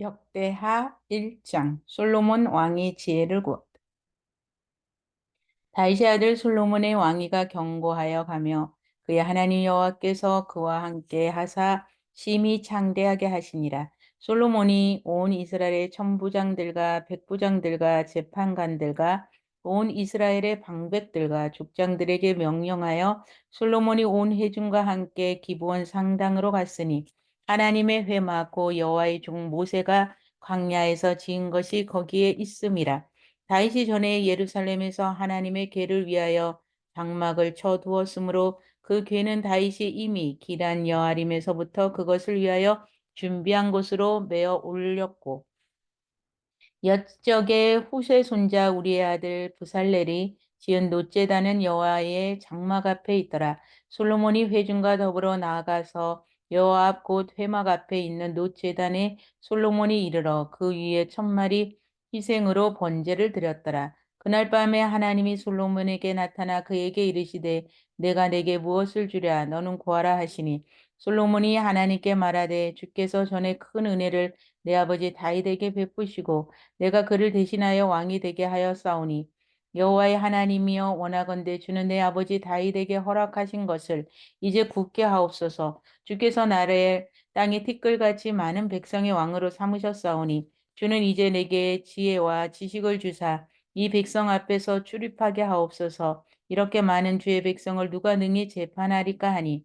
역대하 1장 솔로몬 왕이 지혜를 구하다. 다윗의 아들 솔로몬의 왕위가 견고하여 가며 그의 하나님 여호와께서 그와 함께 하사 심히 창대하게 하시니라. 솔로몬이 온 이스라엘의 천부장들과 백부장들과 재판관들과 온 이스라엘의 방백들과 족장들에게 명령하여 솔로몬이 온 회중과 함께 기브온 상당으로 갔으니 하나님의 회 맞고 여호와의 종 모세가 광야에서 지은 것이 거기에 있음이라. 다윗이 전에 예루살렘에서 하나님의 궤를 위하여 장막을 쳐 두었으므로 그 궤는 다윗이 이미 기란 여아림에서부터 그것을 위하여 준비한 곳으로 메어 올렸고 옛적에 후세 손자 우리의 아들 부살렐이 지은 놋제단은 여호와의 장막 앞에 있더라. 솔로몬이 회중과 더불어 나아가서 여호와 앞 곧 회막 앞에 있는 놋제단에 솔로몬이 이르러 그 위에 1,000마리 희생으로 번제를 드렸더라. 그날 밤에 하나님이 솔로몬에게 나타나 그에게 이르시되 내가 내게 무엇을 주랴 너는 구하라 하시니 솔로몬이 하나님께 말하되 주께서 전에 큰 은혜를 내 아버지 다윗에게 베푸시고 내가 그를 대신하여 왕이 되게 하였사오니 여호와의 하나님이여 원하건대 주는 내 아버지 다윗에게 허락하신 것을 이제 굳게 하옵소서. 주께서 나를 땅의 티끌같이 많은 백성의 왕으로 삼으셨사오니 주는 이제 내게 지혜와 지식을 주사 이 백성 앞에서 출입하게 하옵소서. 이렇게 많은 주의 백성을 누가 능히 재판하리까 하니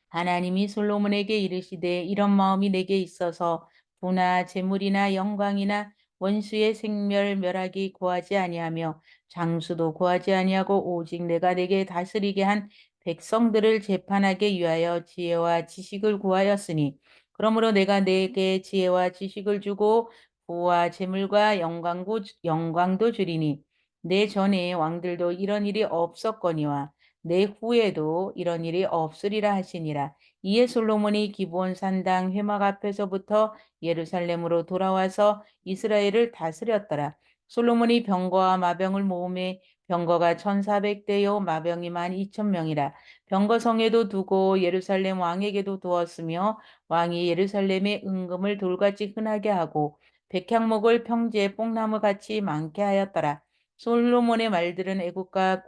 하나님이 솔로몬에게 이르시되 이런 마음이 내게 있어서 부나 재물이나 영광이나 원수의 생멸 멸하기 구하지 아니하며 장수도 구하지 아니하고 오직 내가 내게 다스리게 한 백성들을 재판하게 위하여 지혜와 지식을 구하였으니 그러므로 내가 내게 지혜와 지식을 주고 부와 재물과 영광도 주리니 내 전에 왕들도 이런 일이 없었거니와 내 후에도 이런 일이 없으리라 하시니라. 이에 솔로몬이 기브온 산당 회막 앞에서부터 예루살렘으로 돌아와서 이스라엘을 다스렸더라. 솔로몬이 병거와 마병을 모음에 병거가 1,400대요 마병이 12,000명이라. 병거성에도 두고 예루살렘 왕에게도 두었으며 왕이 예루살렘에 은금을 돌같이 흔하게 하고 백향목을 평지에 뽕나무같이 많게 하였더라. 솔로몬의 말들은 애국과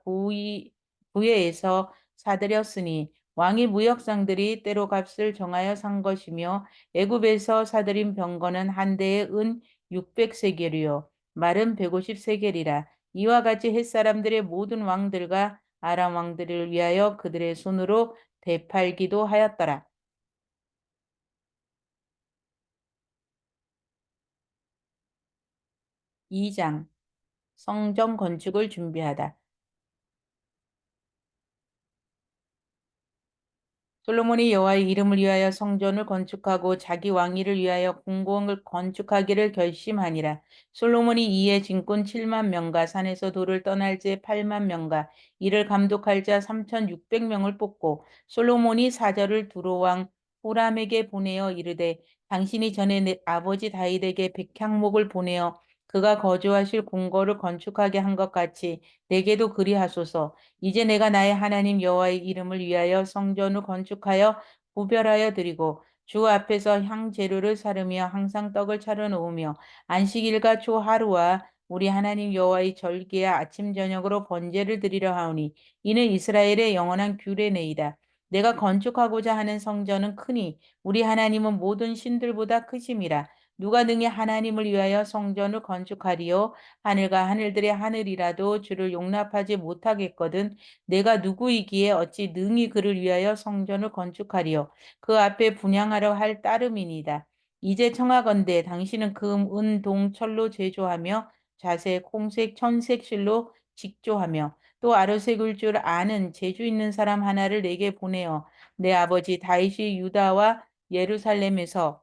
구예에서 사들였으니 왕이 무역상들이 때로 값을 정하여 산 것이며 애굽에서 사들인 병거는 한 대에 은 600세겔이요 말은 150세겔이라. 이와 같이 햇사람들의 모든 왕들과 아람 왕들을 위하여 그들의 손으로 되팔기도 하였더라. 2장 성전 건축을 준비하다. 솔로몬이 여호와의 이름을 위하여 성전을 건축하고 자기 왕위를 위하여 궁궐을 건축하기를 결심하니라. 솔로몬이 이에 진군 7만 명과 산에서 돌을 떠날 자 8만 명과 이를 감독할 자 3,600명을 뽑고 솔로몬이 사절을 두로왕 후람에게 보내어 이르되 당신이 전에 내 아버지 다윗에게 백향목을 보내어 그가 거주하실 궁궐을 건축하게 한 것 같이 내게도 그리하소서. 이제 내가 나의 하나님 여호와의 이름을 위하여 성전을 건축하여 구별하여 드리고 주 앞에서 향재료를 사르며 항상 떡을 차려 놓으며 안식일과 주 하루와 우리 하나님 여호와의 절기야 아침 저녁으로 번제를 드리려 하오니 이는 이스라엘의 영원한 규례네이다. 내가 건축하고자 하는 성전은 크니 우리 하나님은 모든 신들보다 크심이라. 누가 능히 하나님을 위하여 성전을 건축하리요? 하늘과 하늘들의 하늘이라도 주를 용납하지 못하겠거든 내가 누구이기에 어찌 능히 그를 위하여 성전을 건축하리요. 그 앞에 분향하려 할 따름이니이다. 이제 청하건대 당신은 금, 은, 동, 철로 제조하며 자색, 홍색, 천색 실로 직조하며 또 아르색을 줄 아는 재주 있는 사람 하나를 내게 보내어 내 아버지 다윗이 유다와 예루살렘에서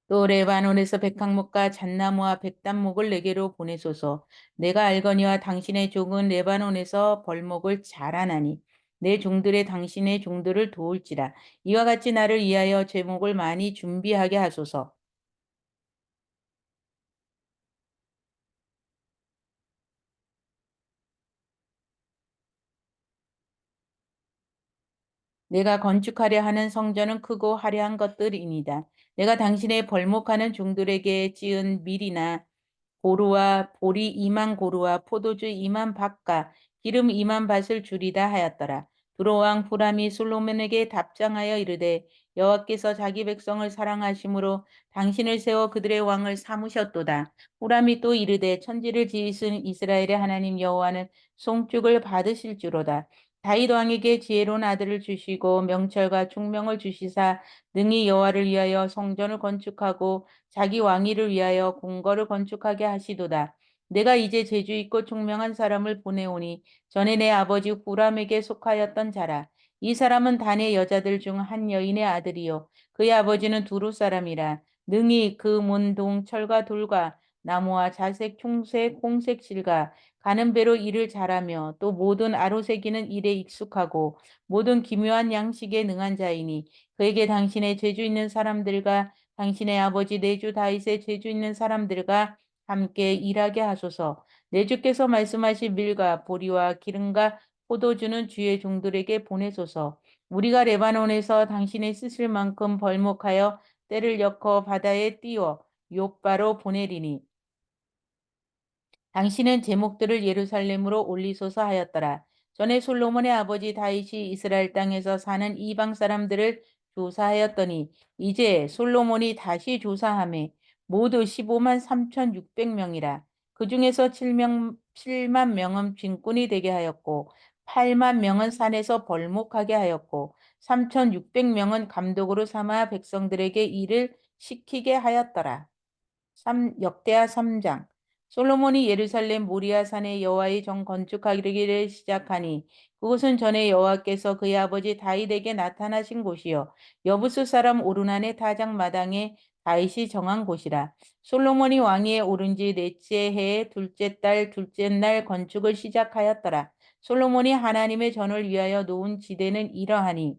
또 레바논에서 백향목과 잣나무와 백단목을 내게로 보내소서. 내가 알거니와 당신의 종은 레바논에서 벌목을 자라나니 내 종들의 당신의 종들을 도울지라. 이와 같이 나를 위하여 제목을 많이 준비하게 하소서. 내가 건축하려 하는 성전은 크고 화려한 것들이니다. 내가 당신의 벌목하는 종들에게 지은 밀이나 고루와 보리 2만 고루와 포도주 2만 밭과 기름 2만 밭을 주리다 하였더라. 두로 왕 후람이 솔로몬에게 답장하여 이르되 여호와께서 자기 백성을 사랑하심으로 당신을 세워 그들의 왕을 삼으셨도다. 후람이 또 이르되 천지를 지으신 이스라엘의 하나님 여호와는 송축을 받으실지로다. 다윗 왕에게 지혜로운 아들을 주시고 명철과 총명을 주시사 능히 여호와를 위하여 성전을 건축하고 자기 왕위를 위하여 궁궐을 건축하게 하시도다. 내가 이제 재주 있고 총명한 사람을 보내오니 전에 내 아버지 후람에게 속하였던 자라. 이 사람은 단의 여자들 중 한 여인의 아들이요 그의 아버지는 두루 사람이라. 능히 그 문동 철과 돌과 나무와 자색, 총색, 홍색 실과 가는 배로 일을 잘하며 또 모든 아로새기는 일에 익숙하고 모든 기묘한 양식에 능한 자이니 그에게 당신의 재주 있는 사람들과 당신의 아버지 내주 다윗의 재주 있는 사람들과 함께 일하게 하소서. 내주께서 말씀하신 밀과 보리와 기름과 포도주는 주의 종들에게 보내소서. 우리가 레바논에서 당신의 쓰실 만큼 벌목하여 때를 엮어 바다에 띄워 욥바로 보내리니 당신은 제목들을 예루살렘으로 올리소서 하였더라. 전에 솔로몬의 아버지 다윗이 이스라엘 땅에서 사는 이방 사람들을 조사하였더니 이제 솔로몬이 다시 조사하매 모두 15만 3,600명이라. 그 중에서 7만 명은 빈꾼이 되게 하였고 8만 명은 산에서 벌목하게 하였고 3,600명은 감독으로 삼아 백성들에게 일을 시키게 하였더라. 역대하 3장. 솔로몬이 예루살렘 모리아 산에 여호와의 정 건축하기를 시작하니 그곳은 전에 여호와께서 그의 아버지 다윗에게 나타나신 곳이요 여부수 사람 오르난의 타작 마당에 다윗이 정한 곳이라. 솔로몬이 왕위에 오른 지 넷째 해의 둘째 달 둘째 날 건축을 시작하였더라. 솔로몬이 하나님의 전을 위하여 놓은 지대는 이러하니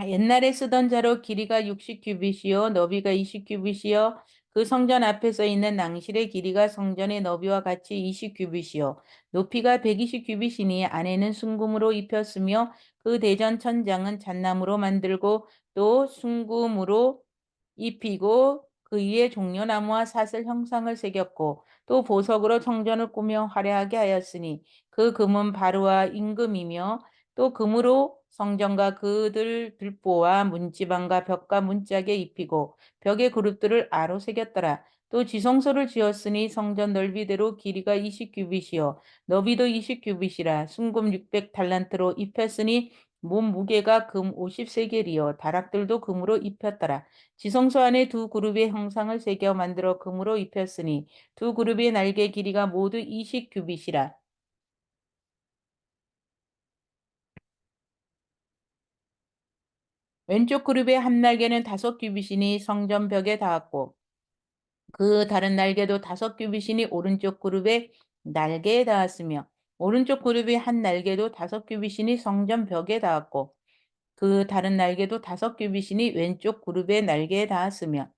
옛날에 쓰던 자로 길이가 60규빗이요 너비가 20규빗이요 그 성전 앞에 서 있는 낭실의 길이가 성전의 너비와 같이 20규빗이요 높이가 120규빗이니 안에는 순금으로 입혔으며 그 대전 천장은 잣나무로 만들고 또 순금으로 입히고 그 위에 종려나무와 사슬 형상을 새겼고 또 보석으로 성전을 꾸며 화려하게 하였으니 그 금은 바루와 임금이며 또 금으로 성전과 그들 들보와 문지방과 벽과 문짝에 입히고 벽의 그룹들을 아로 새겼더라. 또 지성소를 지었으니 성전 넓이대로 길이가 20규빗이요 너비도 20규빗이라 순금 600달란트로 입혔으니 몸 무게가 금 50세겔이요 다락들도 금으로 입혔더라. 지성소 안에 두 그룹의 형상을 새겨 만들어 금으로 입혔으니 두 그룹의 날개 길이가 모두 20규빗이라. 왼쪽 그룹의 한 날개는 5규빗이니 성전 벽에 닿았고 그 다른 날개도 5규빗이니 오른쪽 그룹의 날개에 닿았으며 오른쪽 그룹의 한 날개도 5규빗이니 성전 벽에 닿았고 그 다른 날개도 5규빗이니 왼쪽 그룹의 날개에 닿았으며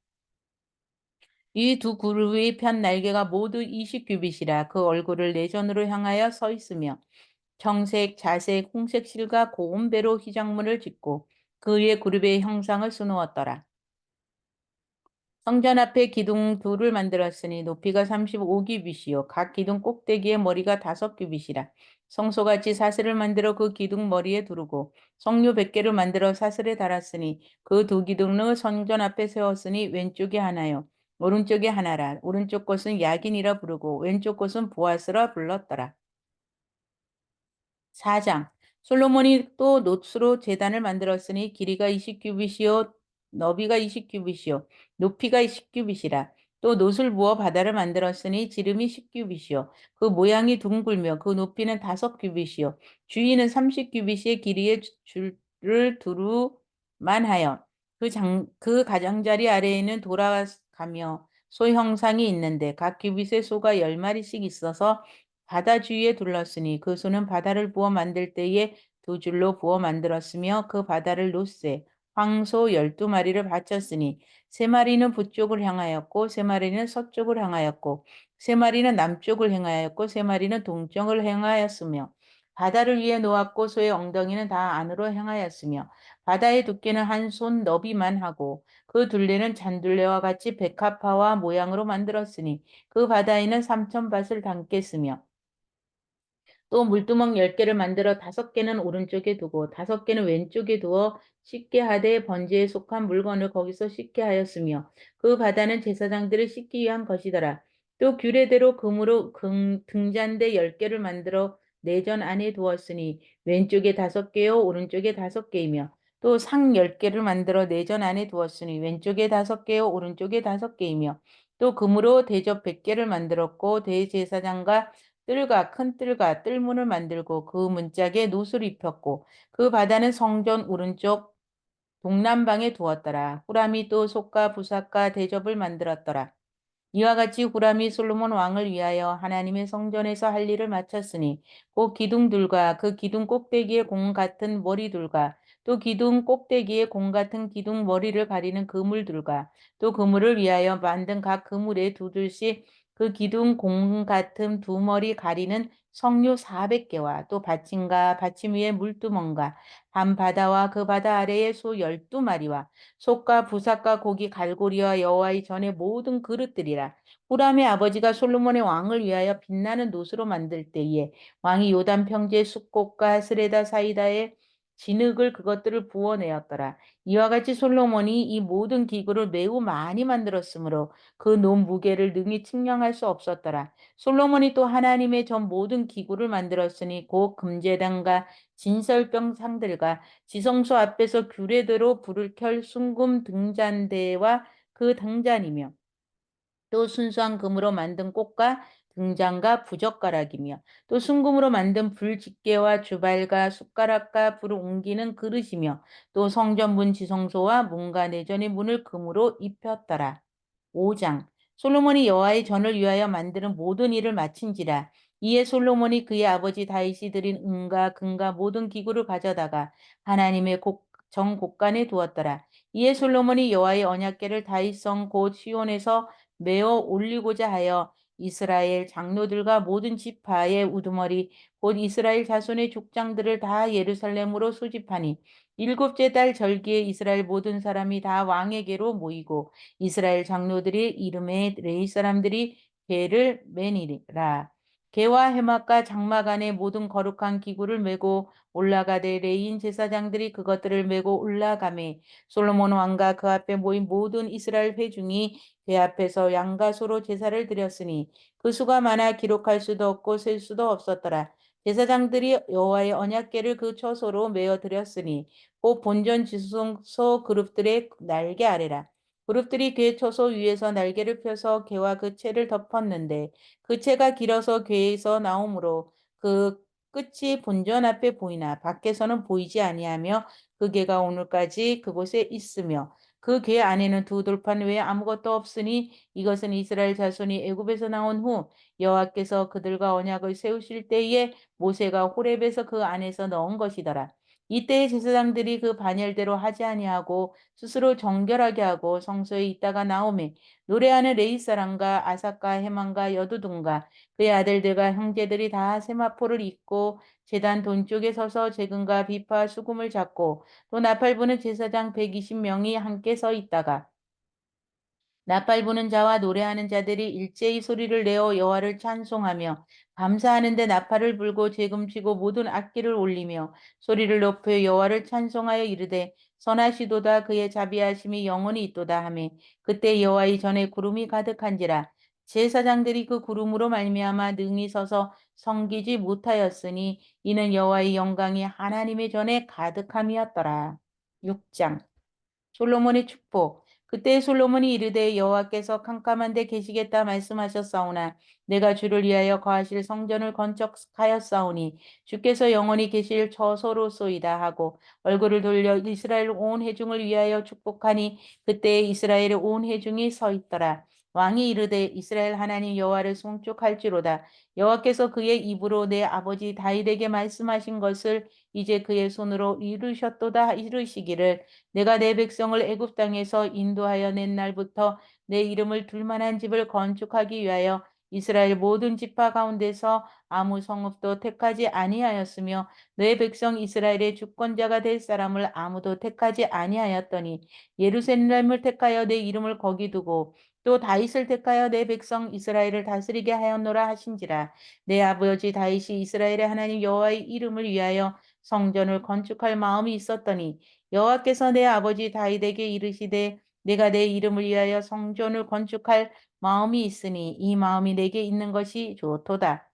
이 두 그룹의 편 날개가 모두 20규빗이라 그 얼굴을 내전으로 향하여 서 있으며 청색, 자색, 홍색 실과 고운 배로 휘장문을 짓고 그 위에 그룹의 형상을 수놓았더라. 성전 앞에 기둥 둘을 만들었으니 높이가 35규빗이요 각 기둥 꼭대기에 머리가 5규빗이라. 성소같이 사슬을 만들어 그 기둥 머리에 두르고 성류 100개를 만들어 사슬에 달았으니 그 두 기둥을 성전 앞에 세웠으니 왼쪽에 하나요 오른쪽에 하나라. 오른쪽 것은 야긴이라 부르고 왼쪽 것은 보아스라 불렀더라. 4장. 솔로몬이 또 노스로 제단을 만들었으니 길이가 20규빗이요 너비가 20규빗이요 높이가 10규빗이라. 또 노을 부어 바다를 만들었으니 지름이 10규빗이요 그 모양이 둥글며 그 높이는 5규빗이요 주위는 30규빗의 길이의 줄을 두루만 하여 그 가장자리 아래에는 돌아가며 소 형상이 있는데 각 규빗에 소가 10마리씩 있어서 바다 주위에 둘렀으니 그 수는 바다를 부어 만들 때에 두 줄로 부어 만들었으며 그 바다를 놓세 황소 12마리를 바쳤으니 세 마리는 북쪽을 향하였고 세 마리는 서쪽을 향하였고 세 마리는 남쪽을 향하였고 세 마리는 동쪽을 향하였으며 바다를 위에 놓았고 소의 엉덩이는 다 안으로 향하였으며 바다의 두께는 한 손 너비만 하고 그 둘레는 잔둘레와 같이 백합화와 모양으로 만들었으니 그 바다에는 3,000밭을 담겠으며 또 물두멍 10개를 만들어 5개는 오른쪽에 두고 5개는 왼쪽에 두어 씻게 하되 번제에 속한 물건을 거기서 씻게 하였으며 그 바다는 제사장들을 씻기 위한 것이더라. 또 규례대로 금으로 등잔대 10개를 만들어 내전 안에 두었으니 왼쪽에 5개요 오른쪽에 5개이며 또 상 10개를 만들어 내전 안에 두었으니 왼쪽에 5개요 오른쪽에 5개이며 또 금으로 대접 100개를 만들었고 대제사장과 뜰과 큰 뜰과 뜰문을 만들고 그 문짝에 놋을 입혔고 그 바다는 성전 오른쪽 동남방에 두었더라. 후람이 또 솥과 부삭과 대접을 만들었더라. 이와 같이 후람이 솔로몬 왕을 위하여 하나님의 성전에서 할 일을 마쳤으니 곧 기둥들과 그 기둥 꼭대기에 공 같은 머리들과 또 기둥 꼭대기에 공 같은 기둥 머리를 가리는 그물들과 또 그물을 위하여 만든 각 그물에 두 줄씩 그 기둥 공 같은 두 머리 가리는 석류 400개와 또 받침과 받침 위에 물두멍과 한 바다와 그 바다 아래에 소 12마리와 솥과 부삭과 고기 갈고리와 여호와의 전의 모든 그릇들이라. 후람의 아버지가 솔로몬의 왕을 위하여 빛나는 놋으로 만들 때에 왕이 요단 평지의 숫꽃과 스레다 사이다에 진흙을 그것들을 부어내었더라. 이와 같이 솔로몬이 이 모든 기구를 매우 많이 만들었으므로 그 놋 무게를 능히 측량할 수 없었더라. 솔로몬이 또 하나님의 전 모든 기구를 만들었으니 곧 금제단과 진설병 상들과 지성소 앞에서 규례대로 불을 켤 순금 등잔대와 그 등잔이며 또 순수한 금으로 만든 꽃과 등잔과 부젓가락이며 또 순금으로 만든 불집게와 주발과 숟가락과 불을 옮기는 그릇이며 또 성전문 지성소와 문과 내전의 문을 금으로 입혔더라. 5장 솔로몬이 여호와의 전을 위하여 만드는 모든 일을 마친지라. 이에 솔로몬이 그의 아버지 다윗이 드린 은과 금과 모든 기구를 가져다가 하나님의 정 곳간에 두었더라. 이에 솔로몬이 여호와의 언약궤를 다윗성 곧 시온에서 메어 올리고자 하여 이스라엘 장로들과 모든 지파의 우두머리 곧 이스라엘 자손의 족장들을 다 예루살렘으로 소집하니 일곱째 달 절기에 이스라엘 모든 사람이 다 왕에게로 모이고 이스라엘 장로들의 이름에 레위 사람들이 괴를 매니라. 괴와 해막과 장막 안에 모든 거룩한 기구를 메고 올라가되 레인 제사장들이 그것들을 메고 올라가매 솔로몬 왕과 그 앞에 모인 모든 이스라엘 회중이 그 앞에서 양과 소로 제사를 드렸으니 그 수가 많아 기록할 수도 없고 셀 수도 없었더라. 제사장들이 여호와의 언약궤를 그 처소로 메어 드렸으니 곧 본전 지성소 그룹들의 날개 아래라. 그룹들이 궤 처소 위에서 날개를 펴서 궤와 그 채를 덮었는데 그 채가 길어서 궤에서 나오므로 그 끝이 본전 앞에 보이나 밖에서는 보이지 아니하며 그 궤가 오늘까지 그곳에 있으며 그 궤 안에는 두 돌판 외에 아무것도 없으니 이것은 이스라엘 자손이 애굽에서 나온 후 여호와께서 그들과 언약을 세우실 때에 모세가 호렙에서 그 안에서 넣은 것이더라. 이때의 제사장들이 그 반열대로 하지 아니하고 스스로 정결하게 하고 성소에 있다가 나오매 노래하는 레위 사람과 아삭과 해만과 여두둔과 그의 아들들과 형제들이 다 세마포를 입고 제단 돈 쪽에 서서 재금과 비파 수금을 잡고 또 나팔 부는 제사장 120명이 함께 서 있다가 나팔 부는 자와 노래하는 자들이 일제히 소리를 내어 여호와를 찬송하며 감사하는데 나팔을 불고 재금치고 모든 악기를 올리며 소리를 높여 여호와를 찬송하여 이르되 선하시도다 그의 자비하심이 영원히 있도다 하매 그때 여호와의 전에 구름이 가득한지라 제사장들이 그 구름으로 말미암아 능히 서서 섬기지 못하였으니 이는 여호와의 영광이 하나님의 전에 가득함이었더라. 6장 솔로몬의 축복. 그때 솔로몬이 이르되 여호와께서 캄캄한 데 계시겠다 말씀하셨사오나 내가 주를 위하여 거하실 성전을 건축하였사오니 주께서 영원히 계실 처소로소이다 하고 얼굴을 돌려 이스라엘 온 회중을 위하여 축복하니 그때 이스라엘의 온 회중이 서 있더라. 왕이 이르되 이스라엘 하나님 여호와를 송축할지로다. 여호와께서 그의 입으로 내 아버지 다윗에게 말씀하신 것을 이제 그의 손으로 이루셨도다 이르시기를 내가 내 백성을 애굽 땅에서 인도하여 낸 날부터 내 이름을 둘만한 집을 건축하기 위하여 이스라엘 모든 지파 가운데서 아무 성읍도 택하지 아니하였으며 내 백성 이스라엘의 주권자가 될 사람을 아무도 택하지 아니하였더니 예루살렘을 택하여 내 이름을 거기 두고 또 다윗을 택하여 내 백성 이스라엘을 다스리게 하였노라 하신지라. 내 아버지 다윗이 이스라엘의 하나님 여호와의 이름을 위하여 성전을 건축할 마음이 있었더니 여호와께서 내 아버지 다윗에게 이르시되 내가 내 이름을 위하여 성전을 건축할 마음이 있으니 이 마음이 내게 있는 것이 좋도다.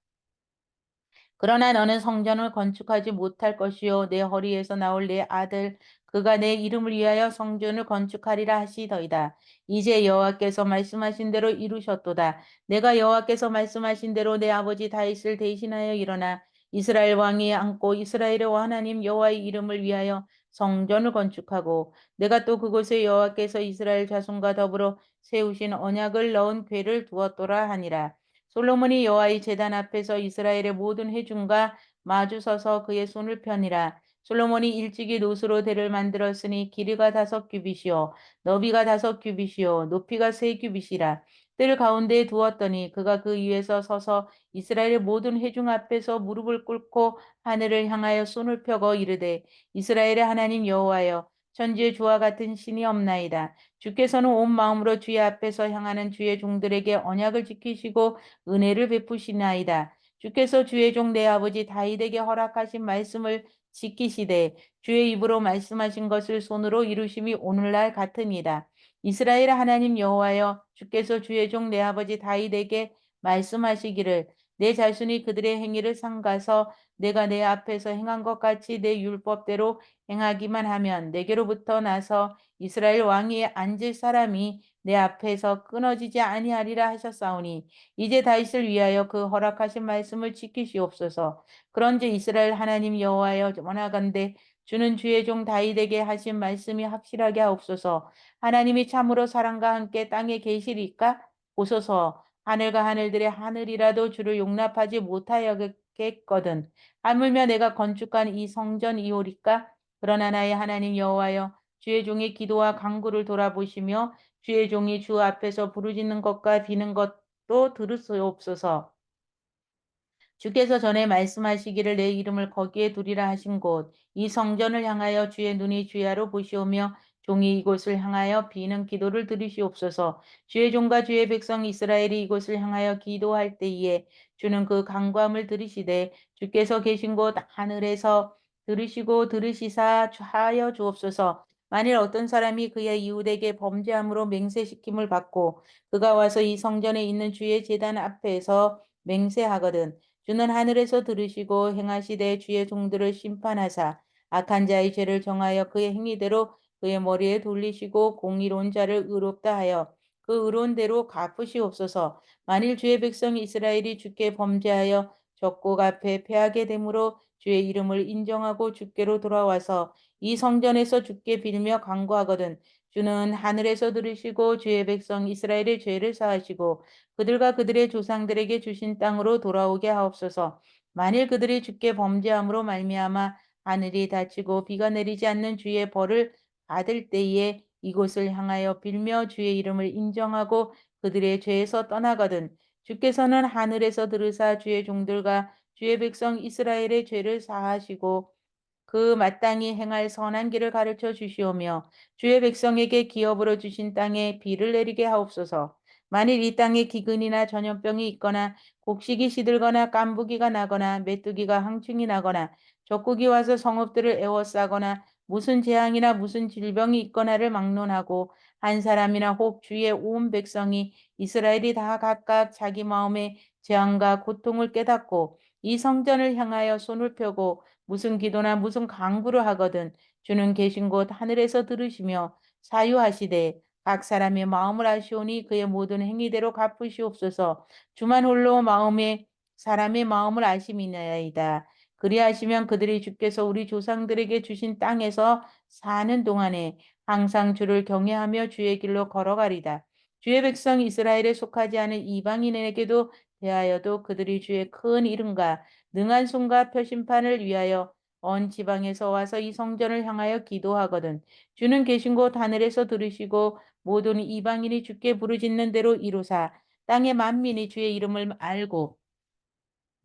그러나 너는 성전을 건축하지 못할 것이요 내 허리에서 나올 내 아들 그가 내 이름을 위하여 성전을 건축하리라 하시더이다. 이제 여호와께서 말씀하신 대로 이루셨도다. 내가 여호와께서 말씀하신 대로 내 아버지 다윗을 대신하여 일어나 이스라엘 왕이 앉고 이스라엘의 하나님 여호와의 이름을 위하여 성전을 건축하고 내가 또 그곳에 여호와께서 이스라엘 자손과 더불어 세우신 언약을 넣은 궤를 두었도라 하니라. 솔로몬이 여호와의 제단 앞에서 이스라엘의 모든 회중과 마주서서 그의 손을 펴니라. 솔로몬이 일찍이 노수로 대를 만들었으니 길이가 5규빗이요 너비가 5규빗이요 높이가 3규빗이라. 뜰 가운데에 두었더니 그가 그 위에서 서서 이스라엘의 모든 회중 앞에서 무릎을 꿇고 하늘을 향하여 손을 펴고 이르되 이스라엘의 하나님 여호와여 천지의 주와 같은 신이 없나이다. 주께서는 온 마음으로 주의 앞에서 향하는 주의 종들에게 언약을 지키시고 은혜를 베푸시나이다. 주께서 주의 종 내 아버지 다윗에게 허락하신 말씀을 지키시되 주의 입으로 말씀하신 것을 손으로 이루심이 오늘날 같으니이다. 이스라엘 하나님 여호와여 주께서 주의 종 내 아버지 다윗에게 말씀하시기를 내 자손이 그들의 행위를 삼가서 내가 내 앞에서 행한 것 같이 내 율법대로 행하기만 하면 내게로부터 나서 이스라엘 왕위에 앉을 사람이 내 앞에서 끊어지지 아니하리라 하셨사오니 이제 다윗을 위하여 그 허락하신 말씀을 지키시옵소서. 그런즉 이스라엘 하나님 여호와여 원하건대 주는 주의 종 다윗에게 하신 말씀이 확실하게 하옵소서. 하나님이 참으로 사랑과 함께 땅에 계시리까? 보소서. 하늘과 하늘들의 하늘이라도 주를 용납하지 못하였겠거든. 하물며 내가 건축한 이 성전이오리까? 그러나 나의 하나님 여호와여 주의 종의 기도와 간구를 돌아보시며 주의 종이 주 앞에서 부르짖는 것과 비는 것도 들으시옵소서. 주께서 전에 말씀하시기를 내 이름을 거기에 두리라 하신 곳, 이 성전을 향하여 주의 눈이 주야로 보시오며 종이 이곳을 향하여 비는 기도를 들으시옵소서. 주의 종과 주의 백성 이스라엘이 이곳을 향하여 기도할 때에 주는 그 간구함을 들으시되 주께서 계신 곳 하늘에서 들으시고 들으시사 하여 주옵소서. 만일 어떤 사람이 그의 이웃에게 범죄함으로 맹세시킴을 받고 그가 와서 이 성전에 있는 주의 제단 앞에서 맹세하거든 주는 하늘에서 들으시고 행하시되 주의 종들을 심판하사 악한 자의 죄를 정하여 그의 행위대로 그의 머리에 돌리시고 공의로운 자를 의롭다 하여 그 의로운 대로 갚으시옵소서. 만일 주의 백성 이스라엘이 주께 범죄하여 적국 앞에 패하게 되므로 주의 이름을 인정하고 주께로 돌아와서 이 성전에서 주께 빌며 간구하거든 주는 하늘에서 들으시고 주의 백성 이스라엘의 죄를 사하시고 그들과 그들의 조상들에게 주신 땅으로 돌아오게 하옵소서. 만일 그들이 주께 범죄함으로 말미암아 하늘이 닫히고 비가 내리지 않는 주의 벌을 받을 때에 이곳을 향하여 빌며 주의 이름을 인정하고 그들의 죄에서 떠나거든 주께서는 하늘에서 들으사 주의 종들과 주의 백성 이스라엘의 죄를 사하시고 그 마땅히 행할 선한 길을 가르쳐 주시오며 주의 백성에게 기업으로 주신 땅에 비를 내리게 하옵소서. 만일 이 땅에 기근이나 전염병이 있거나 곡식이 시들거나 깐부기가 나거나 메뚜기가 항충이 나거나 적국이 와서 성읍들을 에워싸거나 무슨 재앙이나 무슨 질병이 있거나를 막론하고 한 사람이나 혹 주의 온 백성이 이스라엘이 다 각각 자기 마음의 재앙과 고통을 깨닫고 이 성전을 향하여 손을 펴고 무슨 기도나 무슨 간구를 하거든 주는 계신 곳 하늘에서 들으시며 사유하시되 각 사람의 마음을 아시오니 그의 모든 행위대로 갚으시옵소서. 주만 홀로 마음에 사람의 마음을 아심이나이다. 그리하시면 그들이 주께서 우리 조상들에게 주신 땅에서 사는 동안에 항상 주를 경외하며 주의 길로 걸어가리다. 주의 백성 이스라엘에 속하지 않은 이방인에게도 대하여도 그들이 주의 큰 이름과 능한 손과 표심판을 위하여 언 지방에서 와서 이 성전을 향하여 기도하거든. 주는 계신 곳 하늘에서 들으시고 모든 이방인이 주께 부르짖는 대로 이루사 땅의 만민이 주의 이름을 알고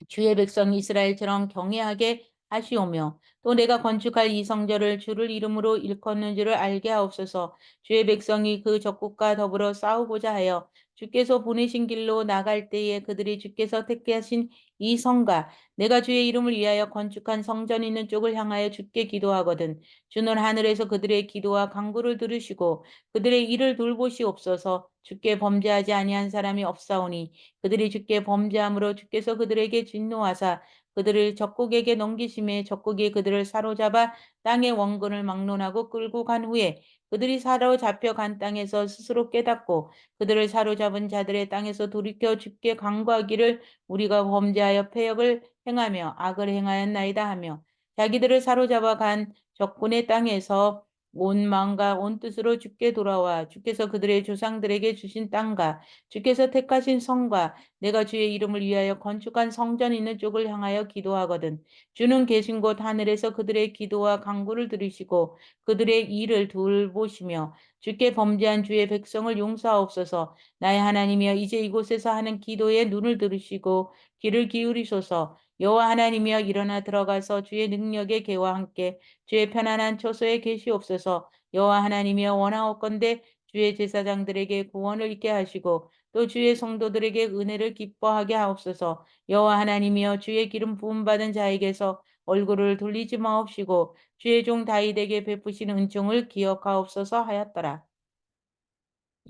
주의 백성 이스라엘처럼 경외하게 하시오며 또 내가 건축할 이 성전을 주를 이름으로 일컫는 줄을 알게 하옵소서. 주의 백성이 그 적국과 더불어 싸우고자 하여 주께서 보내신 길로 나갈 때에 그들이 주께서 택게 하신 이 성과 내가 주의 이름을 위하여 건축한 성전 있는 쪽을 향하여 주께 기도하거든. 주는 하늘에서 그들의 기도와 간구를 들으시고 그들의 일을 돌보시옵소서. 주께 범죄하지 아니한 사람이 없사오니 그들이 주께 범죄함으로 주께서 그들에게 진노하사 그들을 적국에게 넘기심에 적국이 그들을 사로잡아 땅의 원근을 막론하고 끌고 간 후에 그들이 사로잡혀 간 땅에서 스스로 깨닫고 그들을 사로잡은 자들의 땅에서 돌이켜 주께 간구하기를 우리가 범죄하여 패역을 행하며 악을 행하였나이다 하며 자기들을 사로잡아 간 적군의 땅에서 온 마음과 온 뜻으로 주께 돌아와 주께서 그들의 조상들에게 주신 땅과 주께서 택하신 성과 내가 주의 이름을 위하여 건축한 성전 있는 쪽을 향하여 기도하거든. 주는 계신 곳 하늘에서 그들의 기도와 간구를 들으시고 그들의 일을 돌보시며 주께 범죄한 주의 백성을 용서하옵소서. 나의 하나님이여 이제 이곳에서 하는 기도에 눈을 들으시고 귀를 기울이소서. 여호와 하나님이여 일어나 들어가서 주의 능력의 개와 함께 주의 편안한 처소에 계시옵소서. 여호와 하나님이여 원하옵건대 주의 제사장들에게 구원을 있게 하시고 또 주의 성도들에게 은혜를 기뻐하게 하옵소서. 여호와 하나님이여 주의 기름 부음 받은 자에게서 얼굴을 돌리지 마옵시고 주의 종 다윗에게 베푸신 은총을 기억하옵소서 하였더라.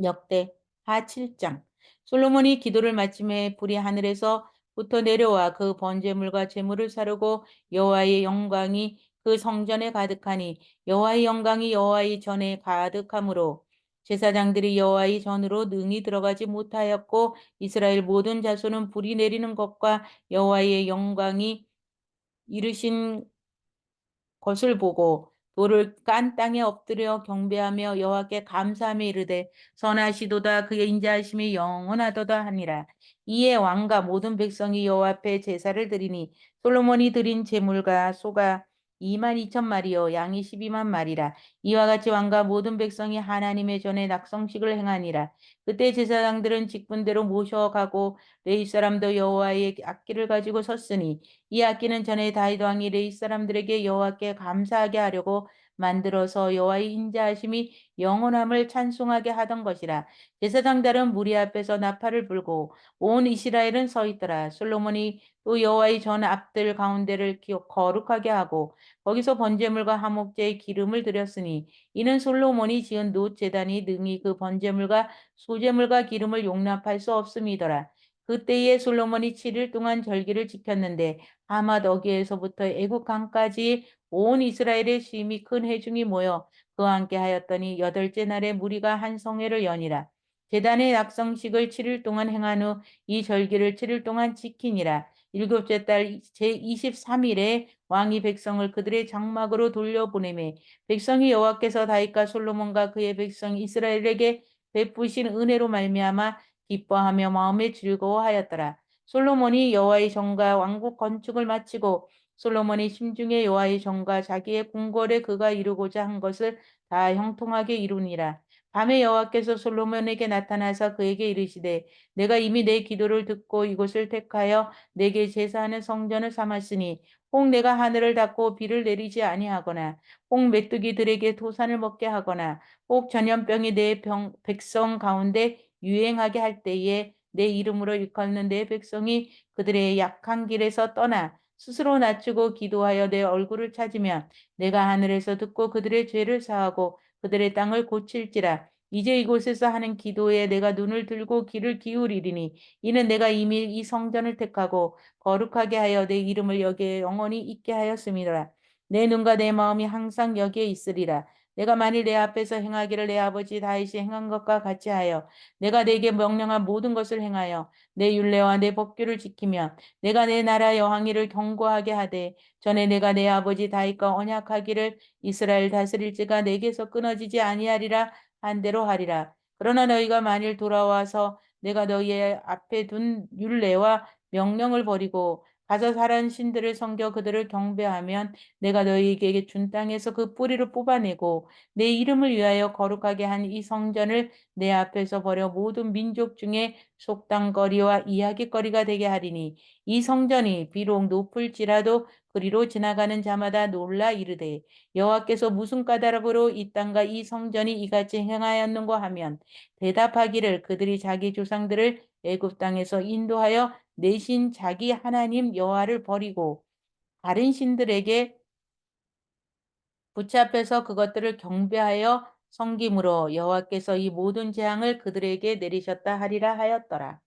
역대 하 7장 솔로몬이 기도를 마침에 불이 하늘에서부터 내려와 그 번제물과 제물을 사르고 여호와의 영광이 그 성전에 가득하니 여호와의 영광이 여호와의 전에 가득하므로 제사장들이 여호와의 전으로 능히 들어가지 못하였고 이스라엘 모든 자손은 불이 내리는 것과 여호와의 영광이 이르신 것을 보고 돌을 깐 땅에 엎드려 경배하며 여호와께 감사하며 이르되 선하시도다 그의 인자하심이 영원하도다 하니라. 이에 왕과 모든 백성이 여호와 앞에 제사를 드리니 솔로몬이 드린 제물과 소가 2만 2천 마리요 양이 12만 마리라. 이와 같이 왕과 모든 백성이 하나님의 전에 낙성식을 행하니라. 그때 제사장들은 직분대로 모셔가고 레위 사람도 여호와의 악기를 가지고 섰으니 이 악기는 전에 다윗 왕이 레위 사람들에게 여호와께 감사하게 하려고 만들어서 여호와의 인자하심이 영원함을 찬송하게 하던 것이라. 제사장들은 무리 앞에서 나팔을 불고 온 이스라엘은 서 있더라. 솔로몬이 또 여호와의 전 앞들 가운데를 거룩하게 하고 거기서 번제물과 화목제의 기름을 드렸으니 이는 솔로몬이 지은 놋 제단이 능히 그 번제물과 소제물과 기름을 용납할 수 없음이더라. 그때에 솔로몬이 7일 동안 절기를 지켰는데 하맛 어귀에서부터 애국 강까지 온 이스라엘의 심히 큰 회중이 모여 그와 함께 하였더니 여덟째 날에 무리가 한 성회를 여니라. 제단의 낙성식을 7일 동안 행한 후 이 절기를 7일 동안 지키니라. 일곱째 달 제23일에 왕이 백성을 그들의 장막으로 돌려보내매 백성이 여호와께서 다윗과 솔로몬과 그의 백성 이스라엘에게 베푸신 은혜로 말미암아 기뻐하며 마음에 즐거워하였더라. 솔로몬이 여호와의 전과 왕국 건축을 마치고 솔로몬이 심중에 여호와의 전과 자기의 궁궐에 그가 이루고자 한 것을 다 형통하게 이루니라. 밤에 여호와께서 솔로몬에게 나타나서 그에게 이르시되 내가 이미 내 기도를 듣고 이곳을 택하여 내게 제사하는 성전을 삼았으니 혹 내가 하늘을 닫고 비를 내리지 아니하거나 혹 메뚜기들에게 도산을 먹게 하거나 혹 전염병이 내 백성 가운데 유행하게 할 때에 내 이름으로 일컫는 내 백성이 그들의 약한 길에서 떠나 스스로 낮추고 기도하여 내 얼굴을 찾으면 내가 하늘에서 듣고 그들의 죄를 사하고 그들의 땅을 고칠지라. 이제 이곳에서 하는 기도에 내가 눈을 들고 귀를 기울이리니 이는 내가 이미 이 성전을 택하고 거룩하게 하여 내 이름을 여기에 영원히 있게 하였음이라. 내 눈과 내 마음이 항상 여기에 있으리라. 내가 만일 내 앞에서 행하기를 내 아버지 다윗이 행한 것과 같이 하여 내가 내게 명령한 모든 것을 행하여 내 율례와 내 법규를 지키며 내가 내 나라 여왕이를 경고하게 하되 전에 내가 내 아버지 다윗과 언약하기를 이스라엘 다스릴 지가 내게서 끊어지지 아니하리라 한 대로 하리라. 그러나 너희가 만일 돌아와서 내가 너희의 앞에 둔 율례와 명령을 버리고 가서 다른 신들을 섬겨 그들을 경배하면 내가 너희에게 준 땅에서 그 뿌리를 뽑아내고 내 이름을 위하여 거룩하게 한 이 성전을 내 앞에서 버려 모든 민족 중에 속담거리와 이야깃거리가 되게 하리니 이 성전이 비록 높을지라도 그리로 지나가는 자마다 놀라 이르되 여호와께서 무슨 까닭으로 이 땅과 이 성전이 이같이 행하였는고 하면 대답하기를 그들이 자기 조상들을 애굽 땅에서 인도하여 내신 자기 하나님 여호와를 버리고 다른 신들에게 붙잡혀서 그것들을 경배하여 섬김으로 여호와께서 이 모든 재앙을 그들에게 내리셨다 하리라 하였더라.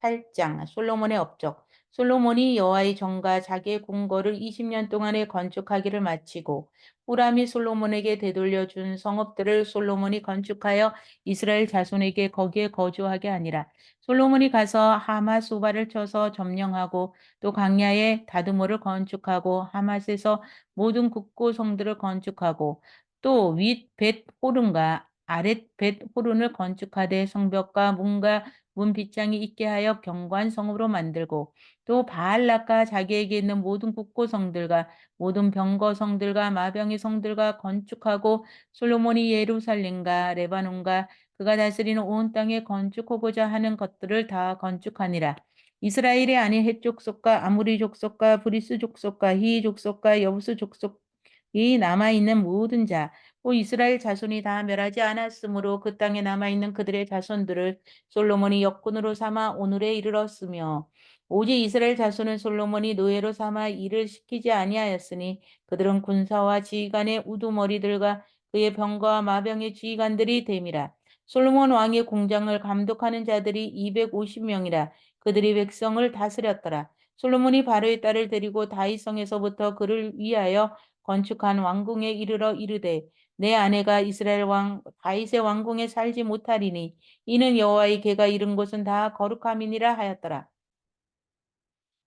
8장 솔로몬의 업적. 솔로몬이 여호와의 전과 자기의 궁궐을 20년 동안에 건축하기를 마치고 후람이 솔로몬에게 되돌려 준 성읍들을 솔로몬이 건축하여 이스라엘 자손에게 거기에 거주하게 하니라. 솔로몬이 가서 하맛소바를 쳐서 점령하고 또 광야에 다드모를 건축하고 하맛에서 모든 국고 성들을 건축하고 또 윗 벳 호른과 아랫 벳 호른을 건축하되 성벽과 문과 문 빗장이 있게 하여 경관성으로 만들고 또 바알락과 자기에게 있는 모든 국고성들과 모든 병거성들과 마병의 성들과 건축하고 솔로몬이 예루살렘과 레바논과 그가 다스리는 온 땅에 건축하고자 하는 것들을 다 건축하니라. 이스라엘이 아닌 헷 족속과 아무리 족속과 브리스 족속과 히 족속과 여부스 족속이 남아있는 모든 자, 또 이스라엘 자손이 다 멸하지 않았으므로 그 땅에 남아있는 그들의 자손들을 솔로몬이 역군으로 삼아 오늘에 이르렀으며 오직 이스라엘 자손은 솔로몬이 노예로 삼아 일을 시키지 아니하였으니 그들은 군사와 지휘관의 우두머리들과 그의 병거와 마병의 지휘관들이 됨이라. 솔로몬 왕의 공장을 감독하는 자들이 250명이라. 그들이 백성을 다스렸더라. 솔로몬이 바로의 딸을 데리고 다윗성에서부터 그를 위하여 건축한 왕궁에 이르러 이르되 내 아내가 이스라엘 왕 다윗의 왕궁에 살지 못하리니 이는 여호와의 개가 이른 곳은 다 거룩함이니라 하였더라.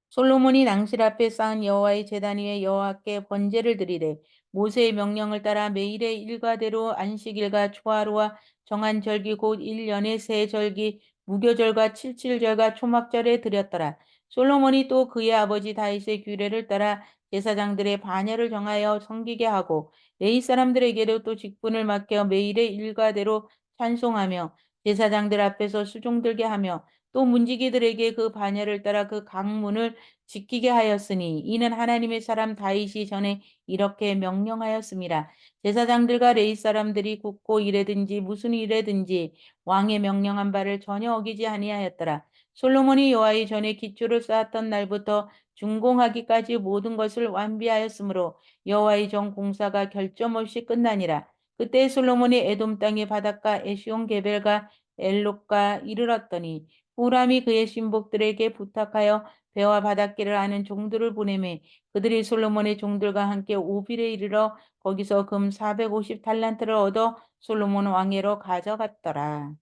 솔로몬이 낭실 앞에 쌓은 여호와의 제단 위에 여호와께 번제를 드리되 모세의 명령을 따라 매일의 일과대로 안식일과 초하루와 정한 절기 곧 1년의 새 절기 무교절과 칠칠절과 초막절에 드렸더라. 솔로몬이 또 그의 아버지 다윗의 규례를 따라 제사장들의 반열을 정하여 섬기게 하고 레위 사람들에게도 또 직분을 맡겨 매일의 일과대로 찬송하며 제사장들 앞에서 수종 들게 하며 또 문지기들에게 그 반열을 따라 그 강문을 지키게 하였으니 이는 하나님의 사람 다윗이 전에 이렇게 명령하였습니다. 제사장들과 레위 사람들이 굽고 일에든지 무슨 일에든지 왕의 명령한 바를 전혀 어기지 아니하였더라. 솔로몬이 여호와의 전에 기초를 쌓았던 날부터 준공하기까지 모든 것을 완비하였으므로 여호와의 전 공사가 결점 없이 끝나니라. 그때 솔로몬이 에돔 땅의 바닷가 에시온 게벨과 엘롯가 이르렀더니 후람이 그의 신복들에게 부탁하여 배와 바닷길을 아는 종들을 보내매 그들이 솔로몬의 종들과 함께 오빌에 이르러 거기서 금 450달란트를 얻어 솔로몬 왕위로 가져갔더라.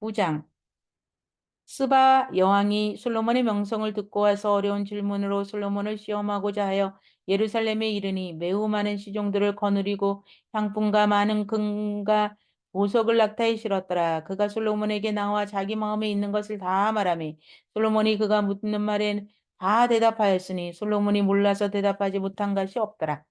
9장 스바 여왕이 솔로몬의 명성을 듣고 와서 어려운 질문으로 솔로몬을 시험하고자 하여 예루살렘에 이르니 매우 많은 시종들을 거느리고 향품과 많은 금과 보석을 낙타에 실었더라. 그가 솔로몬에게 나와 자기 마음에 있는 것을 다 말하며 솔로몬이 그가 묻는 말에 다 대답하였으니 솔로몬이 몰라서 대답하지 못한 것이 없더라.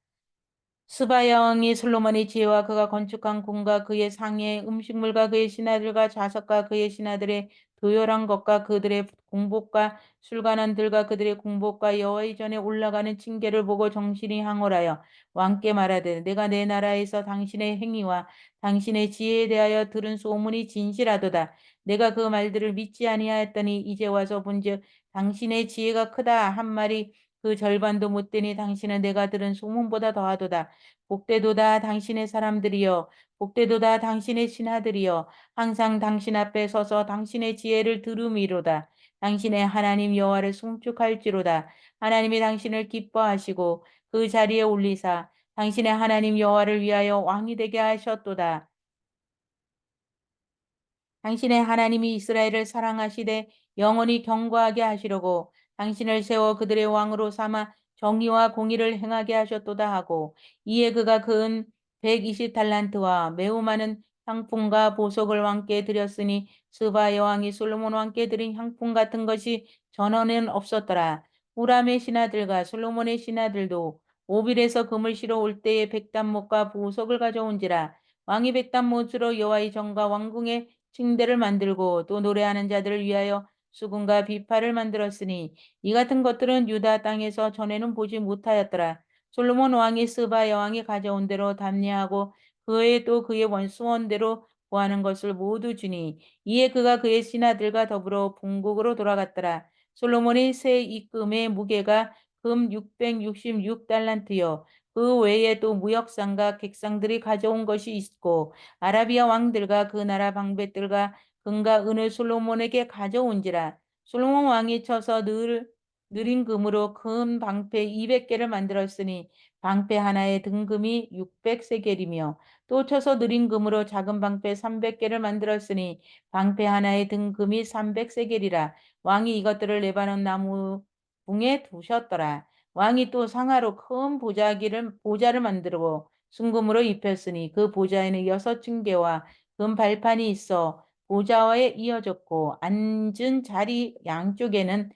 스바 여왕이 솔로몬의 지혜와 그가 건축한 궁과 그의 상의 음식물과 그의 신하들과 자석과 그의 신하들의 도열한 것과 그들의 공복과 술관원들과 그들의 공복과 여호와의 전에 올라가는 징계를 보고 정신이 항홀하여 왕께 말하되 내가 내 나라에서 당신의 행위와 당신의 지혜에 대하여 들은 소문이 진실하도다. 내가 그 말들을 믿지 아니하였더니 이제 와서 본즉 당신의 지혜가 크다 한 말이 그 절반도 못 되니 당신은 내가 들은 소문보다 더하도다. 복되도다 당신의 사람들이여 복되도다 당신의 신하들이여 항상 당신 앞에 서서 당신의 지혜를 들음이로다. 당신의 하나님 여호와를 송축할지로다. 하나님이 당신을 기뻐하시고 그 자리에 올리사 당신의 하나님 여호와를 위하여 왕이 되게 하셨도다. 당신의 하나님이 이스라엘을 사랑하시되 영원히 경고하게 하시려고 당신을 세워 그들의 왕으로 삼아 정의와 공의를 행하게 하셨도다 하고 이에 그가 그은 120달란트와 매우 많은 향품과 보석을 왕께 드렸으니 스바 여왕이 솔로몬 왕께 드린 향품 같은 것이 전원은 없었더라. 후람의 신하들과 솔로몬의 신하들도 오빌에서 금을 실어 올 때에 백단못과 보석을 가져온지라. 왕이 백단못으로 여호와의 전과 왕궁의 층대를 만들고 또 노래하는 자들을 위하여 수금과 비파를 만들었으니 이 같은 것들은 유다 땅에서 전에는 보지 못하였더라. 솔로몬 왕이 스바 여왕이 가져온 대로 담례하고 그의 또 그의 원수원대로 구하는 것을 모두 주니 이에 그가 그의 신하들과 더불어 본국으로 돌아갔더라. 솔로몬의 새 입금의 무게가 금 666달란트요. 그 외에 또 무역상과 객상들이 가져온 것이 있고 아라비아 왕들과 그 나라 방백들과 금과 은을 솔로몬에게 가져온지라. 솔로몬 왕이 쳐서 느린 금으로 큰 방패 200개를 만들었으니 방패 하나의 등금이 600세겔이며 또 쳐서 느린 금으로 작은 방패 300개를 만들었으니 방패 하나의 등금이 300세겔이라. 왕이 이것들을 레바논 나무 붕에 두셨더라. 왕이 또 상하로 큰 보자를 만들고 순금으로 입혔으니 그 보자에는 6층계와 금 발판이 있어 보좌에 이어졌고 앉은 자리 양쪽에는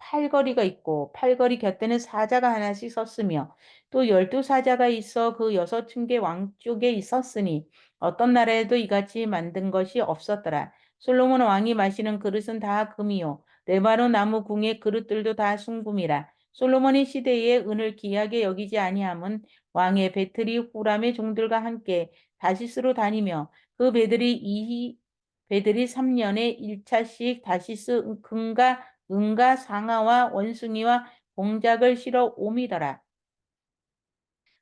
팔걸이가 있고 팔걸이 곁에는 사자가 하나씩 섰으며 또 12사자가 있어 그 6층계 왕쪽에 있었으니 어떤 나라에도 이같이 만든 것이 없었더라. 솔로몬 왕이 마시는 그릇은 다 금이요 레바논 나무 궁의 그릇들도 다 순금이라. 솔로몬의 시대에 은을 귀하게 여기지 아니함은 왕의 배틀이 후람의 종들과 함께 다시스로 다니며 그 배들이 3년에 1차씩 다시스 금과 은과 상아와 원숭이와 공작을 실어 옴이더라.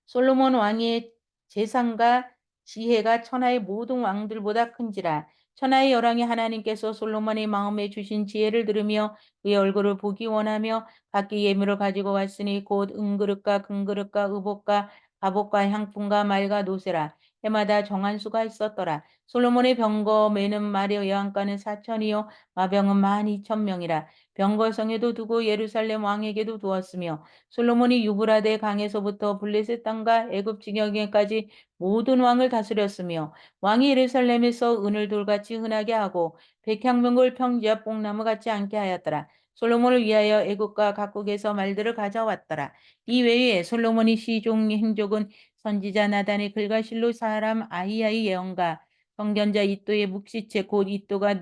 솔로몬 왕의 재산과 지혜가 천하의 모든 왕들보다 큰지라. 천하의 열왕이 하나님께서 솔로몬의 마음에 주신 지혜를 들으며 그의 얼굴을 보기 원하며 각기 예물을 가지고 왔으니 곧 은그릇과 금그릇과 의복과 갑옷과 향품과 말과 노새라. 해마다 정한 수가 있었더라. 솔로몬의 병거 매는 말의 여왕가는 4천이요 마병은 12,000명이라. 병거성에도 두고 예루살렘 왕에게도 두었으며 솔로몬이 유브라데 강에서부터 블레셋 땅과 애굽 지경에까지 모든 왕을 다스렸으며 왕이 예루살렘에서 은을 돌같이 흔하게 하고 백향목을 평지와 뽕나무 같지 않게 하였더라. 솔로몬을 위하여 애굽과 각국에서 말들을 가져왔더라. 이 외에 솔로몬이 시종 행족은 선지자 나단의 글과 실로 사람 아히야의 예언가 성견자 이또의 묵시체 곧 이또가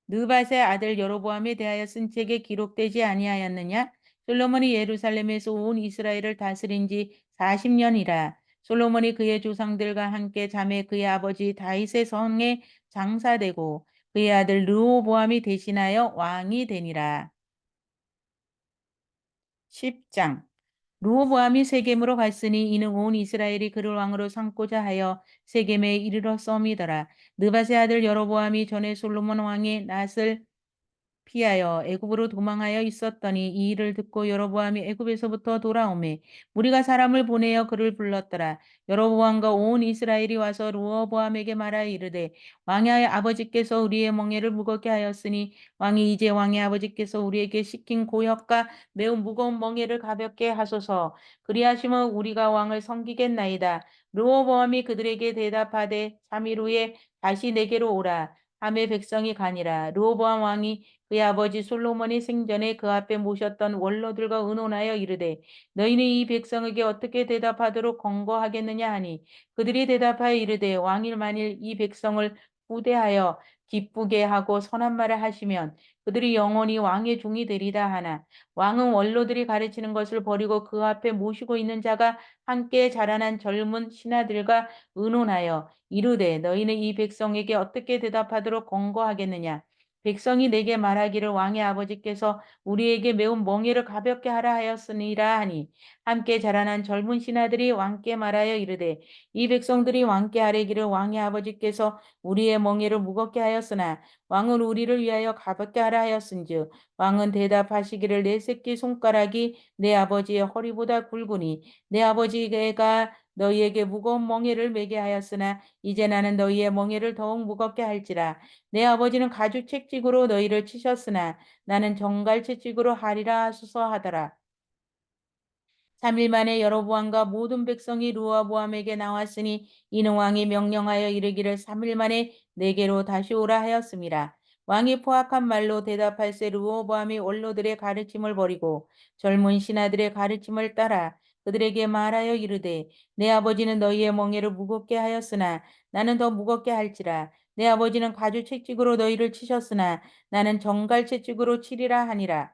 느밧의 아들 여로보암에 대하여 쓴 책에 기록되지 아니하였느냐? 솔로몬이 예루살렘에서 온 이스라엘을 다스린 지 40년이라. 솔로몬이 그의 조상들과 함께 잠에 그의 아버지 다윗의 성에 장사되고 그의 아들 르호보암이 대신하여 왕이 되니라. 10장 르호보암이 세겜으로 갔으니 이는 온 이스라엘이 그를 왕으로 삼고자 하여 세겜에 이르렀음이더라. 느밧의 아들 여로보암이 전에 솔로몬 왕의 낫을 피하여 애굽으로 도망하여 있었더니 이 일을 듣고 여로보암이 애굽에서부터 돌아오매 무리가 사람을 보내어 그를 불렀더라. 여로보암과 온 이스라엘이 와서 르호보암에게 말하여 이르되 왕의 아버지께서 우리의 멍에를 무겁게 하였으니 왕이 이제 왕의 아버지께서 우리에게 시킨 고역과 매우 무거운 멍에를 가볍게 하소서. 그리하시면 우리가 왕을 섬기겠나이다. 르호보암이 그들에게 대답하되 3일 후에 다시 내게로 오라. 함의 백성이 가니라. 르호보암 왕이 그의 아버지 솔로몬이 생전에 그 앞에 모셨던 원로들과 의논하여 이르되 너희는 이 백성에게 어떻게 대답하도록 권고하겠느냐 하니 그들이 대답하여 이르되 왕일 만일 이 백성을 후대하여 기쁘게 하고 선한 말을 하시면 그들이 영원히 왕의 종이 되리다 하나 왕은 원로들이 가르치는 것을 버리고 그 앞에 모시고 있는 자가 함께 자라난 젊은 신하들과 의논하여 이르되 너희는 이 백성에게 어떻게 대답하도록 권고하겠느냐 백성이 내게 말하기를 왕의 아버지께서 우리에게 매운 멍에를 가볍게 하라 하였으니라 하니 함께 자라난 젊은 신하들이 왕께 말하여 이르되 이 백성들이 왕께 아뢰기를 왕의 아버지께서 우리의 멍에를 무겁게 하였으나 왕은 우리를 위하여 가볍게 하라 하였은즉 왕은 대답하시기를 내 새끼 손가락이 내 아버지의 허리보다 굵으니 내 아버지가 너희에게 무거운 멍에를 매게 하였으나 이제 나는 너희의 멍에를 더욱 무겁게 할지라 내 아버지는 가죽 채찍으로 너희를 치셨으나 나는 정갈 채찍으로 하리라 하소서 하더라. 3일 만에 여로보암과 모든 백성이 르호보암에게 나왔으니 이는 왕이 명령하여 이르기를 3일 만에 내게로 다시 오라 하였습니다. 왕이 포악한 말로 대답할세 르호보암이 원로들의 가르침을 버리고 젊은 신하들의 가르침을 따라 그들에게 말하여 이르되 내 아버지는 너희의 멍에를 무겁게 하였으나 나는 더 무겁게 할지라. 내 아버지는 가죽 채찍으로 너희를 치셨으나 나는 정갈 채찍으로 치리라 하니라.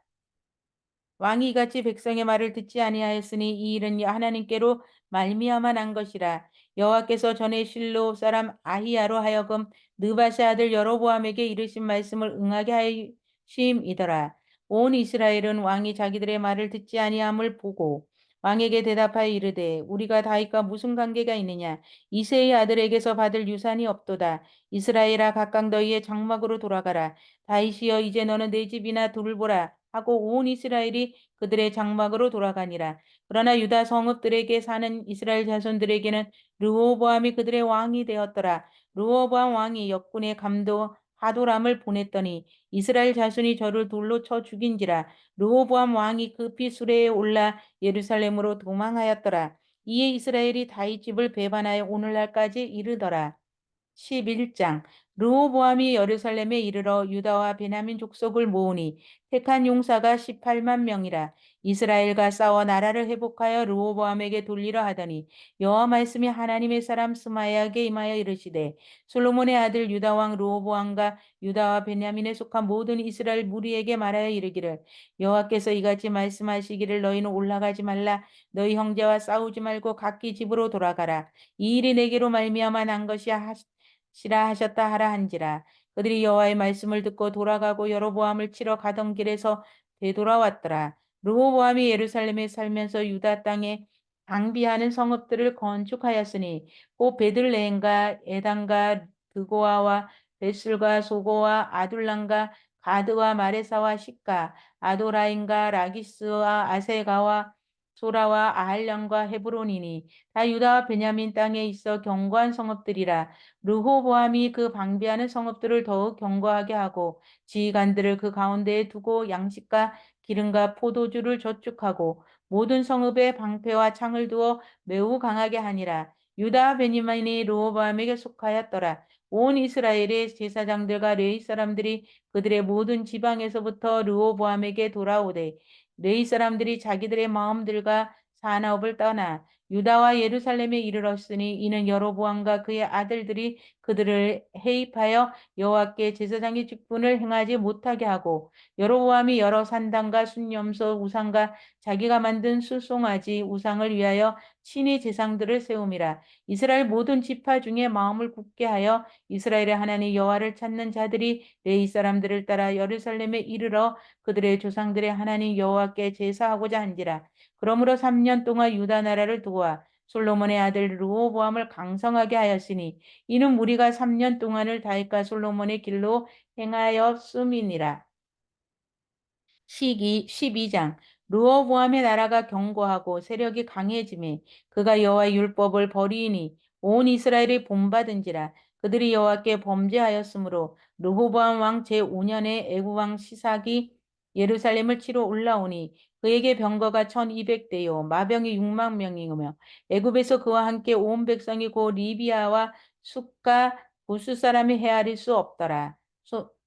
왕이 이같이 백성의 말을 듣지 아니하였으니 이 일은 하나님께로 말미암아 난 것이라. 여호와께서 전에 실로 사람 아히야로 하여금 느바세 아들 여로보암에게 이르신 말씀을 응하게 하심이더라. 온 이스라엘은 왕이 자기들의 말을 듣지 아니함을 보고 왕에게 대답하여 이르되 우리가 다윗과 무슨 관계가 있느냐. 이새의 아들에게서 받을 유산이 없도다. 이스라엘아 각각 너희의 장막으로 돌아가라. 다윗이여 이제 너는 내 집이나 돌보라 하고 온 이스라엘이 그들의 장막으로 돌아가니라. 그러나 유다 성읍들에게 사는 이스라엘 자손들에게는 르호보암이 그들의 왕이 되었더라. 르호보암 왕이 역군의 감독 하도람을 보냈더니 이스라엘 자손이 저를 돌로 쳐 죽인지라. 르호보암 왕이 급히 수레에 올라 예루살렘으로 도망하였더라. 이에 이스라엘이 다윗 집을 배반하여 오늘날까지 이르더라. 11장 르호보암이 예루살렘에 이르러 유다와 베냐민 족속을 모으니 택한 용사가 18만 명이라. 이스라엘과 싸워 나라를 회복하여 르호보암에게 돌리려 하더니 여호와 말씀이 하나님의 사람 스마야에게 임하여 이르시되 솔로몬의 아들 유다 왕 르호보암과 유다와 베냐민에 속한 모든 이스라엘 무리에게 말하여 이르기를 여호와께서 이같이 말씀하시기를 너희는 올라가지 말라. 너희 형제와 싸우지 말고 각기 집으로 돌아가라. 이 일이 내게로 말미암아 난 것이야 시라 하셨다 하라 한지라. 그들이 여호와의 말씀을 듣고 돌아가고 여로보암을 치러 가던 길에서 되돌아왔더라. 르호보암이 예루살렘에 살면서 유다 땅에 방비하는 성읍들을 건축하였으니 곧 베들레헴과 에단과 드고아와 벳술과 소고와 아둘람과 가드와 마레사와 시카 아도라임과 라기스와 아세가와 소라와 아할량과 헤브론이니 다 유다와 베냐민 땅에 있어 견고한 성읍들이라. 르호보암이 그 방비하는 성읍들을 더욱 견고하게 하고 지휘관들을 그 가운데에 두고 양식과 기름과 포도주를 저축하고 모든 성읍에 방패와 창을 두어 매우 강하게 하니라. 유다 베냐민이 르호보암에게 속하였더라. 온 이스라엘의 제사장들과 레위 사람들이 그들의 모든 지방에서부터 르호보암에게 돌아오되 레위 사람들이 자기들의 마음들과 산업을 떠나 유다와 예루살렘에 이르렀으니 이는 여로보암과 그의 아들들이 그들을 해입하여 여호와께 제사장의 직분을 행하지 못하게 하고 여로보암이 여러 산당과 순념소 우상과 자기가 만든 수송아지 우상을 위하여 친히 제상들을 세움이라. 이스라엘 모든 지파 중에 마음을 굳게 하여 이스라엘의 하나님 여호와를 찾는 자들이 레위 사람들을 따라 예루살렘에 이르러 그들의 조상들의 하나님 여호와께 제사하고자 한지라. 그러므로 3년 동안 유다 나라를 도와 솔로몬의 아들 르호보암을 강성하게 하였으니 이는 우리가 3년 동안을 다윗과 솔로몬의 길로 행하였음이니라. 시기 12장 르호보암의 나라가 견고하고 세력이 강해지매 그가 여호와의 율법을 버리니 온 이스라엘이 본받은지라. 그들이 여호와께 범죄하였으므로 르호보암 왕 제5년에 애굽 왕 시삭이 예루살렘을 치러 올라오니 그에게 병거가 1200대요 마병이 6만 명이며 애굽에서 그와 함께 온 백성이 곧 리비아와 숫과 부수 사람이 헤아릴 수 없더라.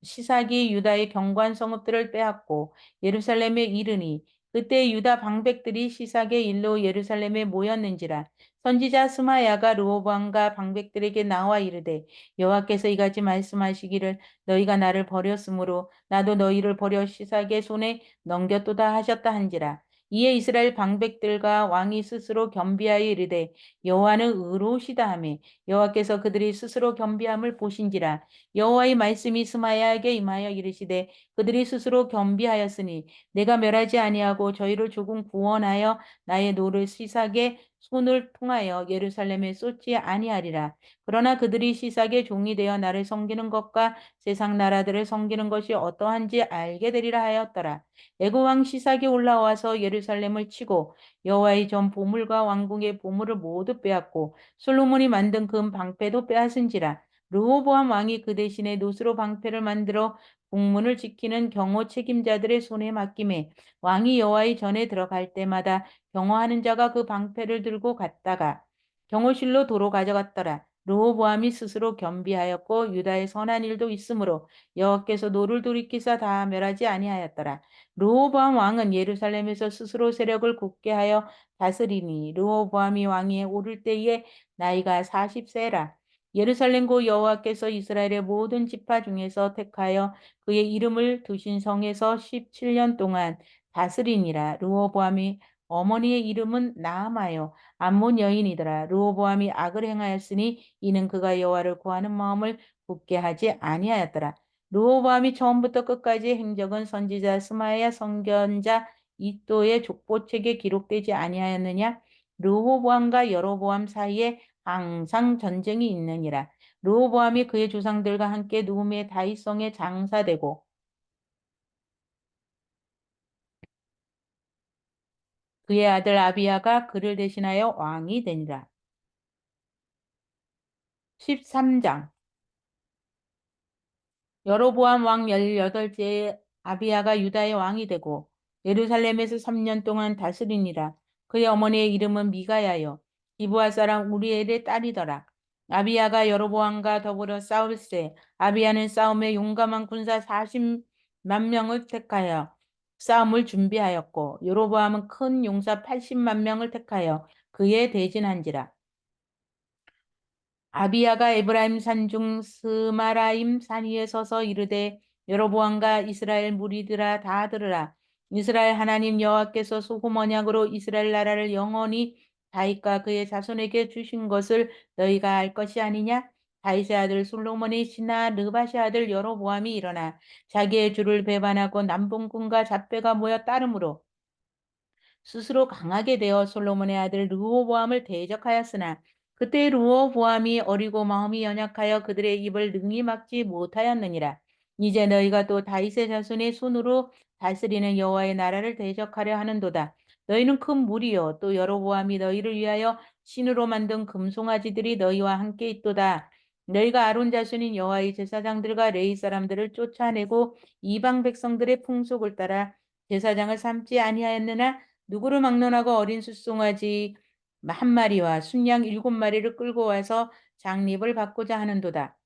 시삭이 유다의 견고한 성읍들을 빼앗고 예루살렘에 이르니 그때 유다 방백들이 시삭의 일로 예루살렘에 모였는지라. 선지자 스마야가 르호보암과 방백들에게 나와 이르되 여호와께서 이같이 말씀하시기를 너희가 나를 버렸으므로 나도 너희를 버려 시삭의 손에 넘겼도다 하셨다 한지라. 이에 이스라엘 방백들과 왕이 스스로 겸비하여 이르되 여호와는 의로우시다 하며 여호와께서 그들이 스스로 겸비함을 보신지라. 여호와의 말씀이 스마야에게 임하여 이르시되 그들이 스스로 겸비하였으니 내가 멸하지 아니하고 저희를 조금 구원하여 나의 노를 시삭의 손을 통하여 예루살렘에 쏟지 아니하리라. 그러나 그들이 시삭의 종이 되어 나를 섬기는 것과 세상 나라들을 섬기는 것이 어떠한지 알게 되리라 하였더라. 애굽 왕 시삭이 올라와서 예루살렘을 치고 여호와의 전 보물과 왕궁의 보물을 모두 빼앗고 솔로몬이 만든 금 방패도 빼앗은지라. 르호보암 왕이 그 대신에 노스로 방패를 만들어 국문을 지키는 경호 책임자들의 손에 맡김에 왕이 여호와의 전에 들어갈 때마다 경호하는 자가 그 방패를 들고 갔다가 경호실로 도로 가져갔더라. 르호보암이 스스로 겸비하였고 유다의 선한 일도 있으므로 여호와께서 노를 돌이키사 다 멸하지 아니하였더라. 르호보암 왕은 예루살렘에서 스스로 세력을 굳게 하여 다스리니 르호보암이 왕위에 오를 때에 나이가 40세라. 예루살렘 고 여호와께서 이스라엘의 모든 지파 중에서 택하여 그의 이름을 두신 성에서 17년 동안 다스리니라. 르호보암이 어머니의 이름은 나아마요 암몬 여인이더라. 르호보암이 악을 행하였으니 이는 그가 여호와를 구하는 마음을 굳게 하지 아니하였더라. 르호보암이 처음부터 끝까지 행적은 선지자 스마야 선견자 이도의 족보책에 기록되지 아니하였느냐? 르호보암과 여로보암 사이에 항상 전쟁이 있느니라. 르호보암이 그의 조상들과 함께 누움의 다윗성에 장사되고 그의 아들 아비야가 그를 대신하여 왕이 되니라. 13장 여로보암 왕 18세에 아비야가 유다의 왕이 되고 예루살렘에서 3년 동안 다스리니라. 그의 어머니의 이름은 미가야요. 기브아 사람 우리엘의 딸이더라. 아비야가 여로보암과 더불어 싸울세 아비야는 싸움에 용감한 군사 40만 명을 택하여 싸움을 준비하였고 여로보암은 큰 용사 80만 명을 택하여 그에 대진한지라. 아비야가 에브라임 산중 스마라임 산 위에 서서 이르되 여로보암과 이스라엘 무리들아 다 들으라. 이스라엘 하나님 여호와께서 소금 언약으로 이스라엘 나라를 영원히 다윗과 그의 자손에게 주신 것을 너희가 알 것이 아니냐? 다윗의 아들 솔로몬의 신하 르바시 아들 여로보암이 일어나 자기의 주를 배반하고 남봉꾼과 잡배가 모여 따름으로 스스로 강하게 되어 솔로몬의 아들 르호보암을 대적하였으나 그때 르호보암이 어리고 마음이 연약하여 그들의 입을 능히 막지 못하였느니라. 이제 너희가 또 다윗의 자손의 손으로 다스리는 여호와의 나라를 대적하려 하는도다. 너희는 큰 무리요 또 여로보암이 너희를 위하여 신으로 만든 금송아지들이 너희와 함께 있도다. 너희가 아론 자손인 여호와의 제사장들과 레위 사람들을 쫓아내고 이방 백성들의 풍속을 따라 제사장을 삼지 아니하였느냐? 누구를 막론하고 어린 숫송아지 한 마리와 순양 7마리를 끌고 와서 장립을 받고자 하는도다.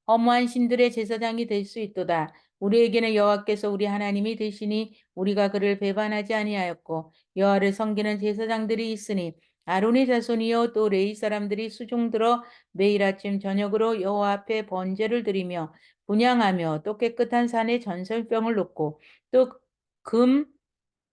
허무한 신들의 제사장이 될 수 있도다. 우리에게는 여호와께서 우리 하나님이 되시니 우리가 그를 배반하지 아니하였고 여호와를 섬기는 제사장들이 있으니 아론의 자손이요 또 레위 사람들이 수종 들어 매일 아침 저녁으로 여호와 앞에 번제를 드리며 분향하며 또 깨끗한 산에 전설병을 놓고 또금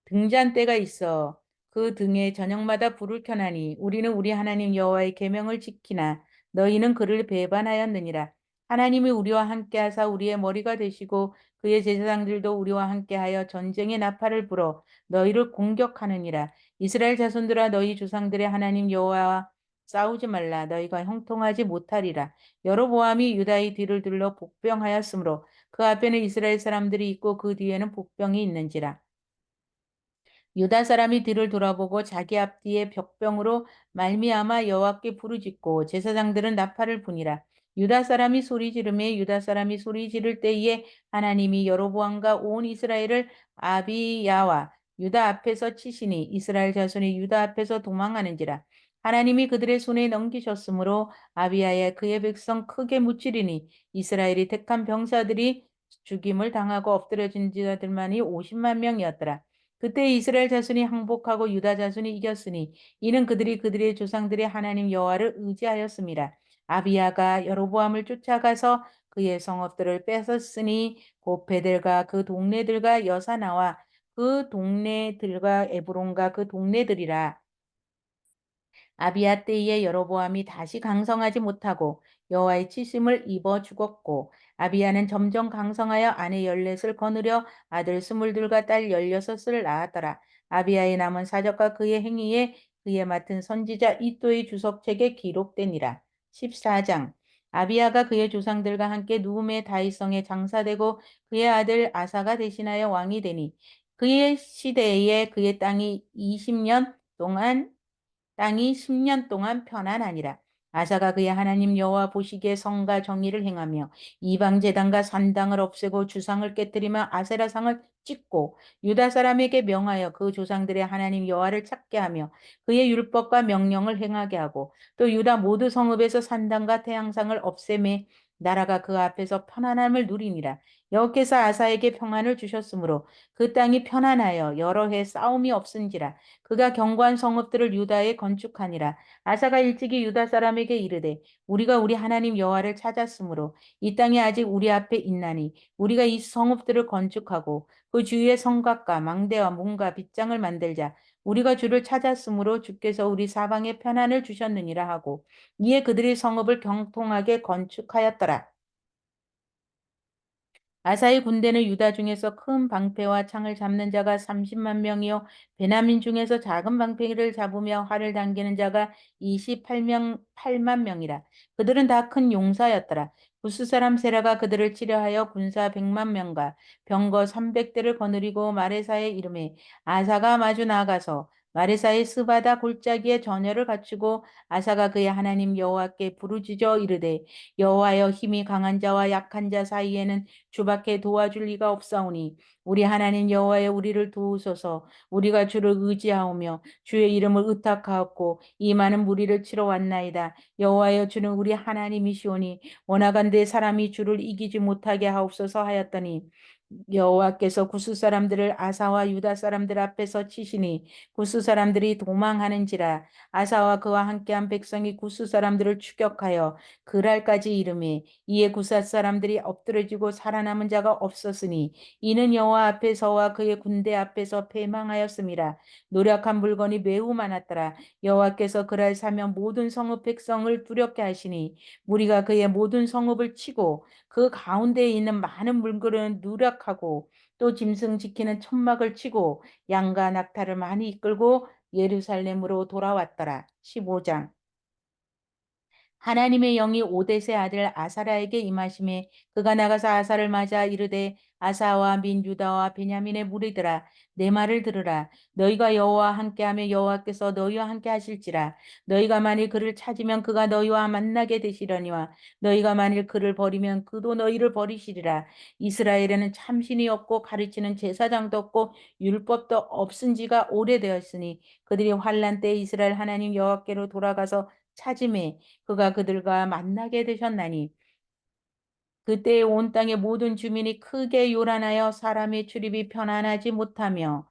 등잔대가 있어 그 등에 저녁마다 불을 켜나니 우리는 우리 하나님 여호와의 계명을 지키나 너희는 그를 배반하였느니라. 하나님이 우리와 함께하사 우리의 머리가 되시고 그의 제사장들도 우리와 함께하여 전쟁의 나팔을 불어 너희를 공격하느니라. 이스라엘 자손들아 너희 조상들의 하나님 여호와와 싸우지 말라. 너희가 형통하지 못하리라. 여로보암이 유다의 뒤를 둘러 복병하였으므로 그 앞에는 이스라엘 사람들이 있고 그 뒤에는 복병이 있는지라. 유다 사람이 뒤를 돌아보고 자기 앞뒤에 벽병으로 말미암아 여호와께 부르짖고 제사장들은 나팔을 부니라. 유다 사람이 소리 지르매 유다 사람이 소리 지를 때에 하나님이 여로보암과 온 이스라엘을 아비야와 유다 앞에서 치시니 이스라엘 자손이 유다 앞에서 도망하는지라. 하나님이 그들의 손에 넘기셨으므로 아비야의 그의 백성 크게 무찌르니 이스라엘이 택한 병사들이 죽임을 당하고 엎드려진 자들만이 50만 명이었더라. 그때 이스라엘 자손이 항복하고 유다 자손이 이겼으니 이는 그들이 그들의 조상들의 하나님 여호와를 의지하였습니다. 아비야가 여로보암을 쫓아가서 그의 성읍들을 뺏었으니 곧 베델과 그 동네들과 여사나와 그 동네들과 에브론과 그 동네들이라. 아비야 때에 여로보암이 다시 강성하지 못하고 여호와의 치심을 입어 죽었고 아비야는 점점 강성하여 아내 14을 거느려 아들 22과 딸 16을 낳았더라. 아비야의 남은 사적과 그의 행위에 그의 맡은 선지자 이또의 주석책에 기록되니라. 14장 아비야가 그의 조상들과 함께 누움의 다윗성에 장사되고 그의 아들 아사가 대신하여 왕이 되니 그의 시대에 그의 땅이 10년 동안 편안하니라. 아사가 그의 하나님 여호와 보시기에 성과 정의를 행하며 이방 제단과 산당을 없애고 주상을 깨뜨리며 아세라 상을 찢고 유다 사람에게 명하여 그 조상들의 하나님 여호와를 찾게 하며 그의 율법과 명령을 행하게 하고 또 유다 모두 성읍에서 산당과 태양상을 없애매 나라가 그 앞에서 편안함을 누리니라. 여호께서 아사에게 평안을 주셨으므로 그 땅이 편안하여 여러 해 싸움이 없은지라. 그가 견고한 성읍들을 유다에 건축하니라. 아사가 일찍이 유다 사람에게 이르되 우리가 우리 하나님 여호와를 찾았으므로 이 땅이 아직 우리 앞에 있나니 우리가 이 성읍들을 건축하고 그 주위에 성곽과 망대와 문과 빗장을 만들자. 우리가 주를 찾았으므로 주께서 우리 사방에 편안을 주셨느니라 하고 이에 그들이 성읍을 경통하게 건축하였더라. 아사의 군대는 유다 중에서 큰 방패와 창을 잡는 자가 30만 명이요 베냐민 중에서 작은 방패를 잡으며 활을 당기는 자가 8만 명이라. 그들은 다 큰 용사였더라. 부스 사람 세라가 그들을 치려하여 군사 100만 명과 병거 300대를 거느리고 마레사에 이름에 아사가 마주 나가서 마레사의 스바다 골짜기에 전열을 갖추고 아사가 그의 하나님 여호와께 부르짖어 이르되 여호와여 힘이 강한 자와 약한 자 사이에는 주밖에 도와줄 리가 없사오니 우리 하나님 여호와여 우리를 도우소서. 우리가 주를 의지하오며 주의 이름을 의탁하옵고 이 많은 무리를 치러 왔나이다. 여호와여 주는 우리 하나님이시오니 원하건대 사람이 주를 이기지 못하게 하옵소서 하였더니 여호와께서 구스 사람들을 아사와 유다 사람들 앞에서 치시니 구스 사람들이 도망하는지라. 아사와 그와 함께한 백성이 구스 사람들을 추격하여 그랄까지 이르매 이에 구사 사람들이 엎드러지고 살아남은 자가 없었으니 이는 여호와 앞에서와 그의 군대 앞에서 패망하였음이라. 노력한 물건이 매우 많았더라. 여호와께서 그날 사면 모든 성읍 백성을 두렵게 하시니 무리가 그의 모든 성읍을 치고 그 가운데에 있는 많은 물건을 누락하고 또 짐승 지키는 천막을 치고 양과 낙타를 많이 이끌고 예루살렘으로 돌아왔더라. 15장. 하나님의 영이 오뎃의 아들 아사라에게 임하심에 그가 나가서 아사를 맞아 이르되 아사와 민 유다와 베냐민의 무리들아 내 말을 들으라. 너희가 여호와와 함께하며 여호와께서 너희와 함께 하실지라. 너희가 만일 그를 찾으면 그가 너희와 만나게 되시려니와 너희가 만일 그를 버리면 그도 너희를 버리시리라. 이스라엘에는 참신이 없고 가르치는 제사장도 없고 율법도 없은 지가 오래되었으니 그들이 환난 때 이스라엘 하나님 여호와께로 돌아가서 찾음에 그가 그들과 만나게 되셨나니 그때 온 땅의 모든 주민이 크게 요란하여 사람의 출입이 편안하지 못하며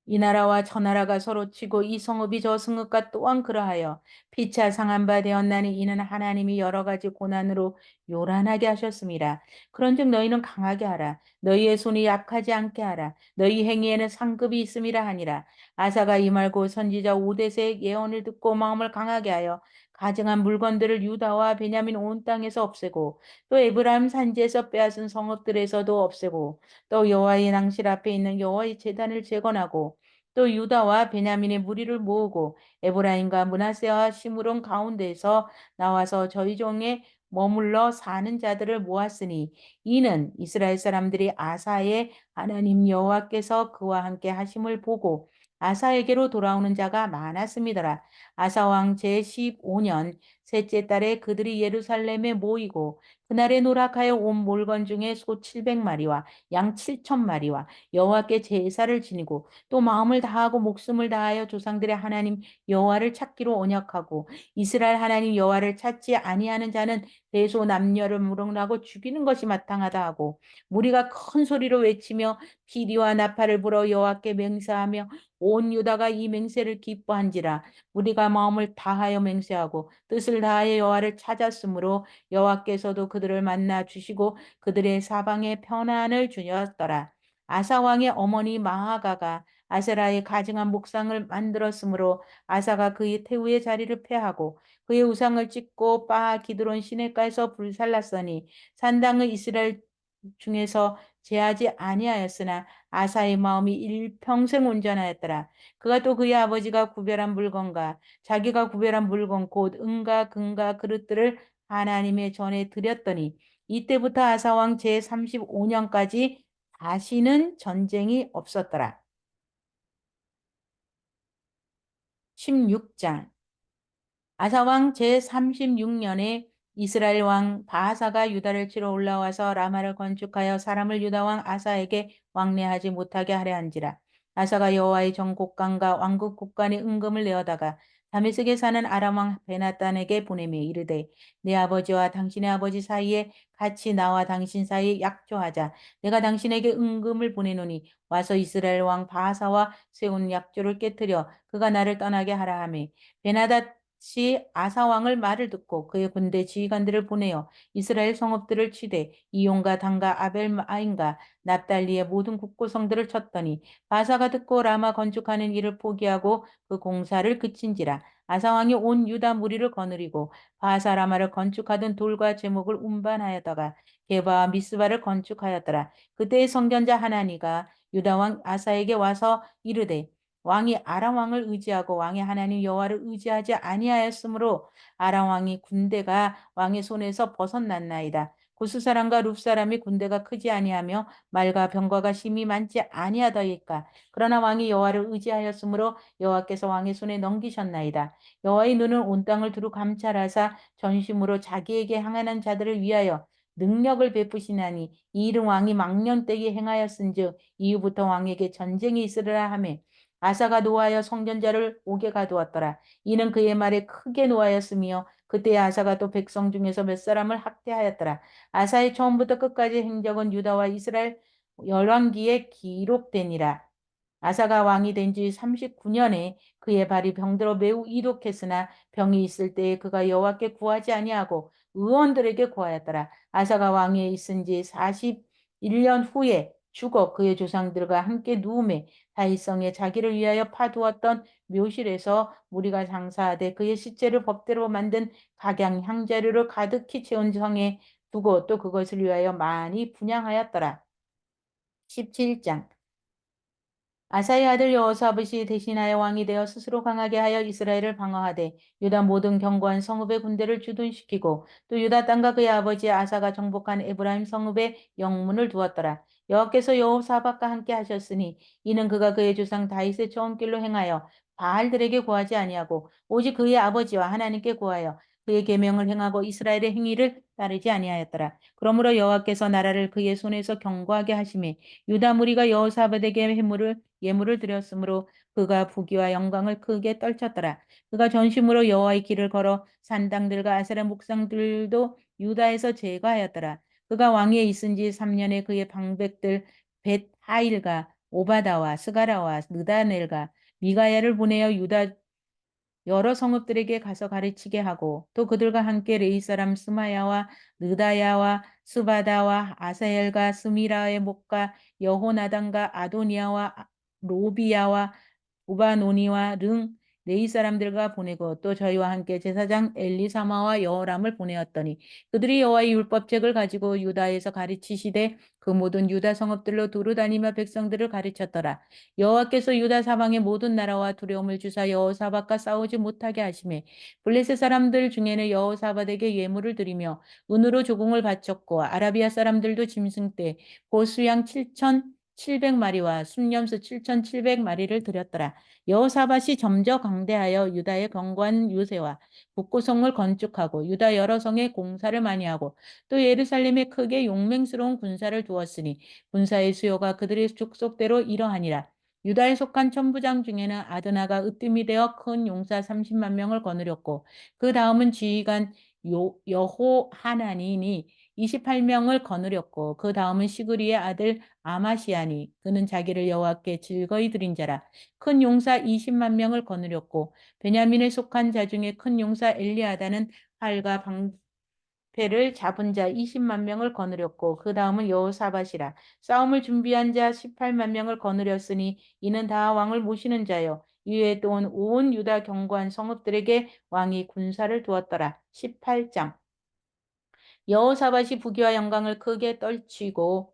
이 나라와 저 나라가 서로 치고 이 성읍이 저 성읍과 또한 그러하여 피차 상한 바 되었나니 이는 하나님이 여러 가지 고난으로 요란하게 하셨습니다. 그런즉 너희는 강하게 하라. 너희의 손이 약하지 않게 하라. 너희 행위에는 상급이 있음이라 하니라. 아사가 이 말고 선지자 오뎃의 예언을 듣고 마음을 강하게 하여 가증한 물건들을 유다와 베냐민 온 땅에서 없애고 또 에브라임 산지에서 빼앗은 성읍들에서도 없애고 또 여호와의 낭실 앞에 있는 여호와의 제단을 재건하고 또 유다와 베냐민의 무리를 모으고 에브라임과 므낫세와 시므론 가운데에서 나와서 저희 종에 머물러 사는 자들을 모았으니 이는 이스라엘 사람들이 아사의 하나님 여호와께서 그와 함께 하심을 보고 아사에게로 돌아오는 자가 많았음이더라. 아사 왕 제15년 셋째 달에 그들이 예루살렘에 모이고 그날에 노락하여 온 몰건 중에 소 700마리와 양 7,000마리와 여호와께 제사를 지니고 또 마음을 다하고 목숨을 다하여 조상들의 하나님 여호와를 찾기로 언약하고 이스라엘 하나님 여호와를 찾지 아니하는 자는 대소 남녀를 물어나고 죽이는 것이 마땅하다 하고 무리가 큰 소리로 외치며 피리와 나팔을 불어 여호와께 맹세하며 온 유다가 이 맹세를 기뻐한지라. 우리가 마음을 다하여 맹세하고 뜻을 다하여 여호와를 찾았으므로 여호와께서도 그들을 만나 주시고 그들의 사방에 평안을 주셨더라. 아사 왕의 어머니 마아가가 아세라의 가증한 목상을 만들었으므로 아사가 그의 태우의 자리를 폐하고 그의 우상을 찢고 바 기드론 시내가에서 불살랐으니 산당의 이스라엘 중에서 제하지 아니하였으나 아사의 마음이 일평생 온전하였더라. 그가 또 그의 아버지가 구별한 물건과 자기가 구별한 물건 곧 은과 금과 그릇들을 하나님의 전에 드렸더니 이때부터 아사왕 제35년까지 다시는 전쟁이 없었더라. 16장. 아사왕 제36년에 이스라엘 왕 바하사가 유다를 치러 올라와서 라마를 건축하여 사람을 유다왕 아사에게 왕래하지 못하게 하려 한지라. 아사가 여호와의 정곡간과 왕국 곡간의 은금을 내어다가 다메섹에 사는 아람왕 베나단에게 보내며 이르되 내 아버지와 당신의 아버지 사이에 같이 나와 당신 사이에 약조하자. 내가 당신에게 은금을 보내노니 와서 이스라엘 왕 바하사와 세운 약조를 깨뜨려 그가 나를 떠나게 하라 하매 베나닷이 아사왕을 말을 듣고 그의 군대 지휘관들을 보내어 이스라엘 성읍들을 치되 이용과 단과 아벨마임과 납달리의 모든 국고성들을 쳤더니 바사가 듣고 라마 건축하는 일을 포기하고 그 공사를 그친지라. 아사왕이 온 유다 무리를 거느리고 바사 라마를 건축하던 돌과 제목을 운반하였다가 게바와 미스바를 건축하였더라. 그때의 선견자 하나니가 유다 왕 아사에게 와서 이르되 왕이 아람 왕을 의지하고 왕의 하나님 여호와를 의지하지 아니하였으므로 아람 왕이 군대가 왕의 손에서 벗어났나이다. 구스 사람과 룹 사람이 군대가 크지 아니하며 말과 병거가 심히 많지 아니하다이까. 그러나 왕이 여호와를 의지하였으므로 여호와께서 왕의 손에 넘기셨나이다. 여호와의 눈은 온 땅을 두루 감찰하사 전심으로 자기에게 향하는 자들을 위하여 능력을 베푸시나니 이 일은 왕이 망년때에 행하였은즉 이후부터 왕에게 전쟁이 있으리라 하매 아사가 노하여 성전자를 옥에 가두었더라. 이는 그의 말에 크게 노하였으며 그때 아사가 또 백성 중에서 몇 사람을 학대하였더라. 아사의 처음부터 끝까지 행적은 유다와 이스라엘 열왕기에 기록되니라. 아사가 왕이 된 지 39년에 그의 발이 병들어 매우 이독했으나 병이 있을 때에 그가 여호와께 구하지 아니하고 의원들에게 구하였더라. 아사가 왕위에 있은 지 41년 후에 죽어 그의 조상들과 함께 누움에 다윗성에 자기를 위하여 파두었던 묘실에서 무리가 장사하되 그의 시체를 법대로 만든 각양 향자료를 가득히 채운 성에 두고 또 그것을 위하여 많이 분향하였더라. 17장 아사의 아들 여호사밧이 대신하여 왕이 되어 스스로 강하게 하여 이스라엘을 방어하되 유다 모든 견고한 성읍의 군대를 주둔시키고 또 유다 땅과 그의 아버지 아사가 정복한 에브라임 성읍에 영문을 두었더라. 여호와께서 여호사밧과 함께 하셨으니 이는 그가 그의 조상 다윗의 처음길로 행하여 바알들에게 구하지 아니하고 오직 그의 아버지와 하나님께 구하여 그의 계명을 행하고 이스라엘의 행위를 따르지 아니하였더라. 그러므로 여호와께서 나라를 그의 손에서 견고하게 하심에 유다 무리가 여호사밧에게 예물을 드렸으므로 그가 부귀와 영광을 크게 떨쳤더라. 그가 전심으로 여호와의 길을 걸어 산당들과 아세라 목상들도 유다에서 제거하였더라. 그가 왕위에 있은 지 3년에 그의 방백들 벳 하일과 오바다와 스가라와 느다넬과 미가야를 보내어 유다 여러 성읍들에게 가서 가르치게 하고 또 그들과 함께 레이 사람 스마야와 느다야와 스바다와 아사엘과 스미라의 목과 여호나단과 아도니아와 로비야와 우바노니와 릉 네이 사람들과 보내고 또 저희와 함께 제사장 엘리사마와 여호람을 보내었더니 그들이 여호와의 율법책을 가지고 유다에서 가르치시되 그 모든 유다 성읍들로 두루 다니며 백성들을 가르쳤더라. 여호와께서 유다 사방의 모든 나라와 두려움을 주사 여호사밧과 싸우지 못하게 하시매 블레셋 사람들 중에는 여호사밧에게 예물을 드리며 은으로 조공을 바쳤고 아라비아 사람들도 짐승 떼 보수양 7,700마리와 순념수 7,700마리를 드렸더라. 여호사밧이 점저 강대하여 유다의 견고한 요새와 북구성을 건축하고 유다 여러 성에 공사를 많이 하고 또 예루살렘에 크게 용맹스러운 군사를 두었으니 군사의 수요가 그들의 족속대로 이러하니라. 유다에 속한 천부장 중에는 아드나가 으뜸이 되어 큰 용사 30만 명을 거느렸고 그 다음은 지휘관 여호하나니니 28명을 거느렸고 그 다음은 시그리의 아들 아마시아니 그는 자기를 여호와께 즐거이 드린 자라. 큰 용사 20만 명을 거느렸고 베냐민에 속한 자 중에 큰 용사 엘리아다는 활과 방패를 잡은 자 20만 명을 거느렸고 그 다음은 여호사밧이라. 싸움을 준비한 자 18만 명을 거느렸으니 이는 다 왕을 모시는 자요. 이외에 또 온 유다 견고한 성읍들에게 왕이 군사를 두었더라. 18장 여호사밧이 부귀와 영광을 크게 떨치고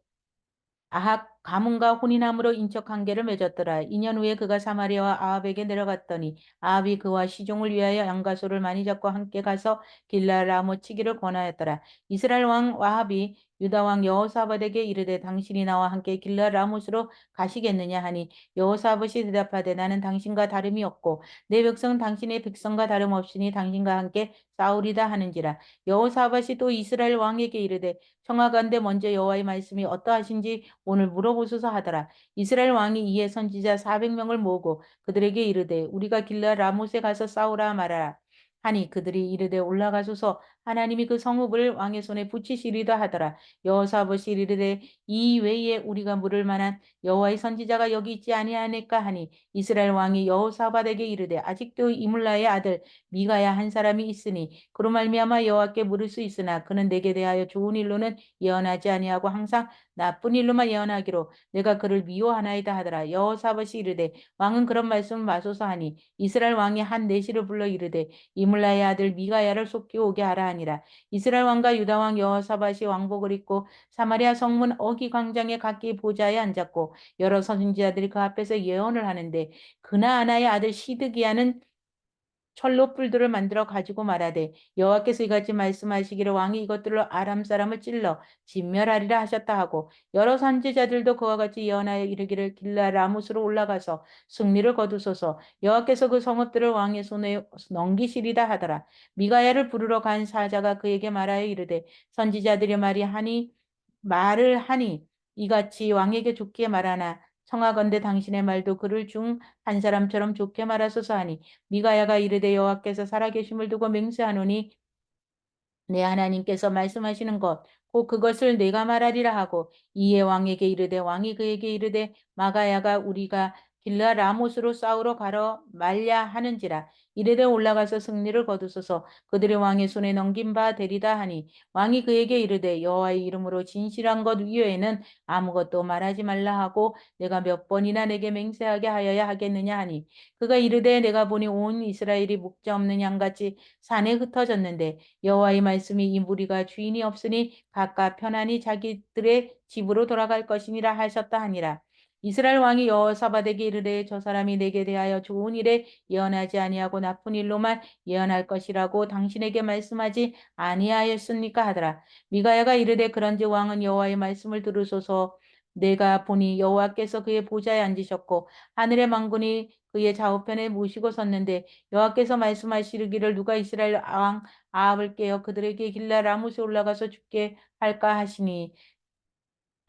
아합 가문과 혼인함으로 인척 관계를 맺었더라. 2년 후에 그가 사마리아와 아합에게 내려갔더니 아합이 그와 시종을 위하여 양가소를 많이 잡고 함께 가서 길라 라모 치기를 권하였더라. 이스라엘 왕 아합이 유다 왕 여호사밧에게 이르되 당신이 나와 함께 길르앗 라못으로 가시겠느냐 하니 여호사밧이 대답하되 나는 당신과 다름이 없고 내 백성 당신의 백성과 다름없으니 당신과 함께 싸우리다 하는지라. 여호사밧이 또 이스라엘 왕에게 이르되 청하건대 먼저 여호와의 말씀이 어떠하신지 오늘 물어보소서 하더라. 이스라엘 왕이 이에 선지자 400명을 모으고 그들에게 이르되 우리가 길르앗 라못에 가서 싸우라 말하라. 하니 그들이 이르되 올라가소서 하나님이 그 성읍을 왕의 손에 붙이시리다 하더라. 여호사밧이 이르되 이 외에 우리가 물을 만한 여호와의 선지자가 여기 있지 아니하니까 하니 이스라엘 왕이 여호사밧에게 이르되 아직도 이물라의 아들 미가야 한 사람이 있으니 그로 말미암아 여호와께 물을 수 있으나 그는 내게 대하여 좋은 일로는 예언하지 아니하고 항상 나쁜 일로만 예언하기로 내가 그를 미워하나이다 하더라. 여호사밧이 이르되 왕은 그런 말씀을 마소서 하니 이스라엘 왕이 한 내시를 불러 이르되 이물라의 아들 미가야를 속히 오게 하라 하니라. 이스라엘 왕과 유다 왕 여호사밧이 왕복을 입고 사마리아 성문 어기 광장에 각기 보좌에 앉았고 여러 선지자들이 그 앞에서 예언을 하는데 그나아나의 아들 시드기야는 철로 뿔들을 만들어 가지고 말하되 여호와께서 이같이 말씀하시기를 왕이 이것들로 아람 사람을 찔러 진멸하리라 하셨다 하고 여러 선지자들도 그와 같이 예언하여 이르기를 길라 라못으로 올라가서 승리를 거두소서 여호와께서 그 성읍들을 왕의 손에 넘기시리다 하더라. 미가야를 부르러 간 사자가 그에게 말하여 이르되 선지자들이 말을 하니 이같이 왕에게 좋게 말하나 청하건대 당신의 말도 그를 중 한 사람처럼 좋게 말하소서 하니 미가야가 이르되 여호와께서 살아계심을 두고 맹세하노니 내 하나님께서 말씀하시는 것, 곧 그것을 내가 말하리라 하고 이에 왕에게 이르되 왕이 그에게 이르되 마가야가 우리가 길라 라못으로 싸우러 가러 말랴 하는지라 이르되 올라가서 승리를 거두소서 그들의 왕의 손에 넘긴 바 되리다 하니 왕이 그에게 이르되 여호와의 이름으로 진실한 것 위에는 아무것도 말하지 말라 하고 내가 몇 번이나 내게 맹세하게 하여야 하겠느냐 하니 그가 이르되 내가 보니 온 이스라엘이 목자 없는 양같이 산에 흩어졌는데 여호와의 말씀이 이 무리가 주인이 없으니 각각 편안히 자기들의 집으로 돌아갈 것이니라 하셨다 하니라. 이스라엘 왕이 여호사밧에게 이르되 저 사람이 내게 대하여 좋은 일에 예언하지 아니하고 나쁜 일로만 예언할 것이라고 당신에게 말씀하지 아니하였습니까 하더라. 미가야가 이르되 그런지 왕은 여호와의 말씀을 들으소서 내가 보니 여호와께서 그의 보좌에 앉으셨고 하늘의 만군이 그의 좌우편에 모시고 섰는데 여호와께서 말씀하시기를 누가 이스라엘 왕 아합을 깨어 그들에게 길라 라못에 올라가서 죽게 할까 하시니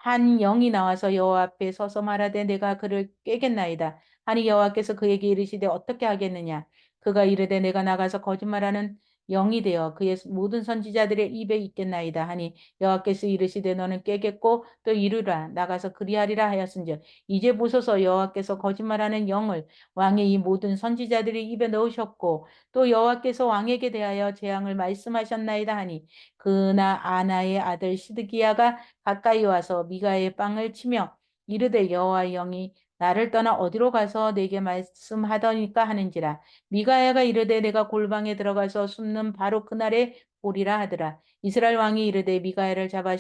한 영이 나와서 여호와 앞에 서서 말하되 내가 그를 꿰겠나이다. 하니 여호와께서 그에게 이르시되 어떻게 하겠느냐. 그가 이르되 내가 나가서 거짓말하는 영이 되어 그의 모든 선지자들의 입에 있겠나이다. 하니 여호와께서 이르시되 너는 꿰겠고 또 이르라 나가서 그리하리라 하였은즉 이제 보소서 여호와께서 거짓말하는 영을 왕의 이 모든 선지자들의 입에 넣으셨고 또 여호와께서 왕에게 대하여 재앙을 말씀하셨나이다 하니 그나 아나의 아들 시드기야가 가까이 와서 미가의 빵을 치며 이르되 여호와의 영이 나를 떠나 어디로 가서 내게 말씀하더니까 하는지라. 미가야가 이르되 내가 골방에 들어가서 숨는 바로 그날에 보리라 하더라. 이스라엘 왕이 이르되 미가야를 잡아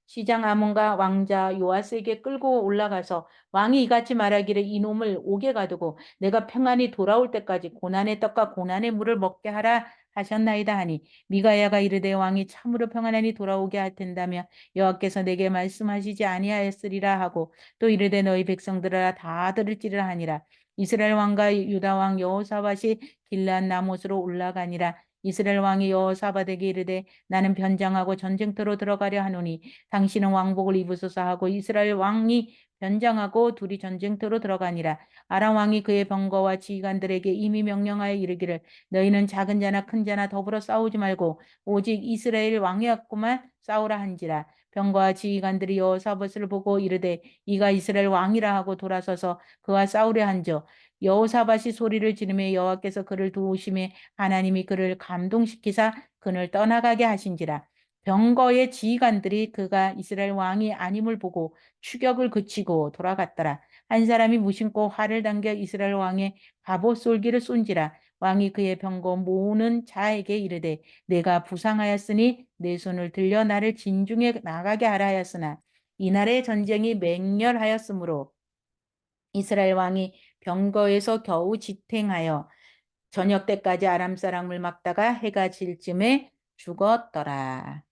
시장 아몬과 왕자 요아스에게 끌고 올라가서 왕이 이같이 말하기를 이놈을 옥에 가두고 내가 평안히 돌아올 때까지 고난의 떡과 고난의 물을 먹게 하라 하셨나이다 하니 미가야가 이르되 왕이 참으로 평안히 돌아오게 할 텐다며 여호와께서 내게 말씀하시지 아니하였으리라 하고 또 이르되 너희 백성들아 다 들을지라 하니라. 이스라엘 왕과 유다 왕 여호사밧이 길앗 나못으로 올라가니라. 이스라엘 왕이 여호사밧에게 이르되 나는 변장하고 전쟁터로 들어가려 하노니 당신은 왕복을 입으소서 하고 이스라엘 왕이 변장하고 둘이 전쟁터로 들어가니라. 아람 왕이 그의 병거와 지휘관들에게 이미 명령하여 이르기를 너희는 작은 자나 큰 자나 더불어 싸우지 말고 오직 이스라엘 왕이었구만 싸우라 한지라. 병거와 지휘관들이 여호사밧을 보고 이르되 이가 이스라엘 왕이라 하고 돌아서서 그와 싸우려 한저 여호사밧이 소리를 지르며 여호와께서 그를 도우심에 하나님이 그를 감동시키사 그를 떠나가게 하신지라. 병거의 지휘관들이 그가 이스라엘 왕이 아님을 보고 추격을 그치고 돌아갔더라. 한 사람이 무심코 활을 당겨 이스라엘 왕의 갑옷 솔기를 쏜지라. 왕이 그의 병거 모으는 자에게 이르되 내가 부상하였으니 내 손을 들려 나를 진중에 나가게 하라 하였으나 이날의 전쟁이 맹렬하였으므로 이스라엘 왕이 병거에서 겨우 지탱하여 저녁 때까지 아람 사람을 막다가 해가 질 쯤에 죽었더라.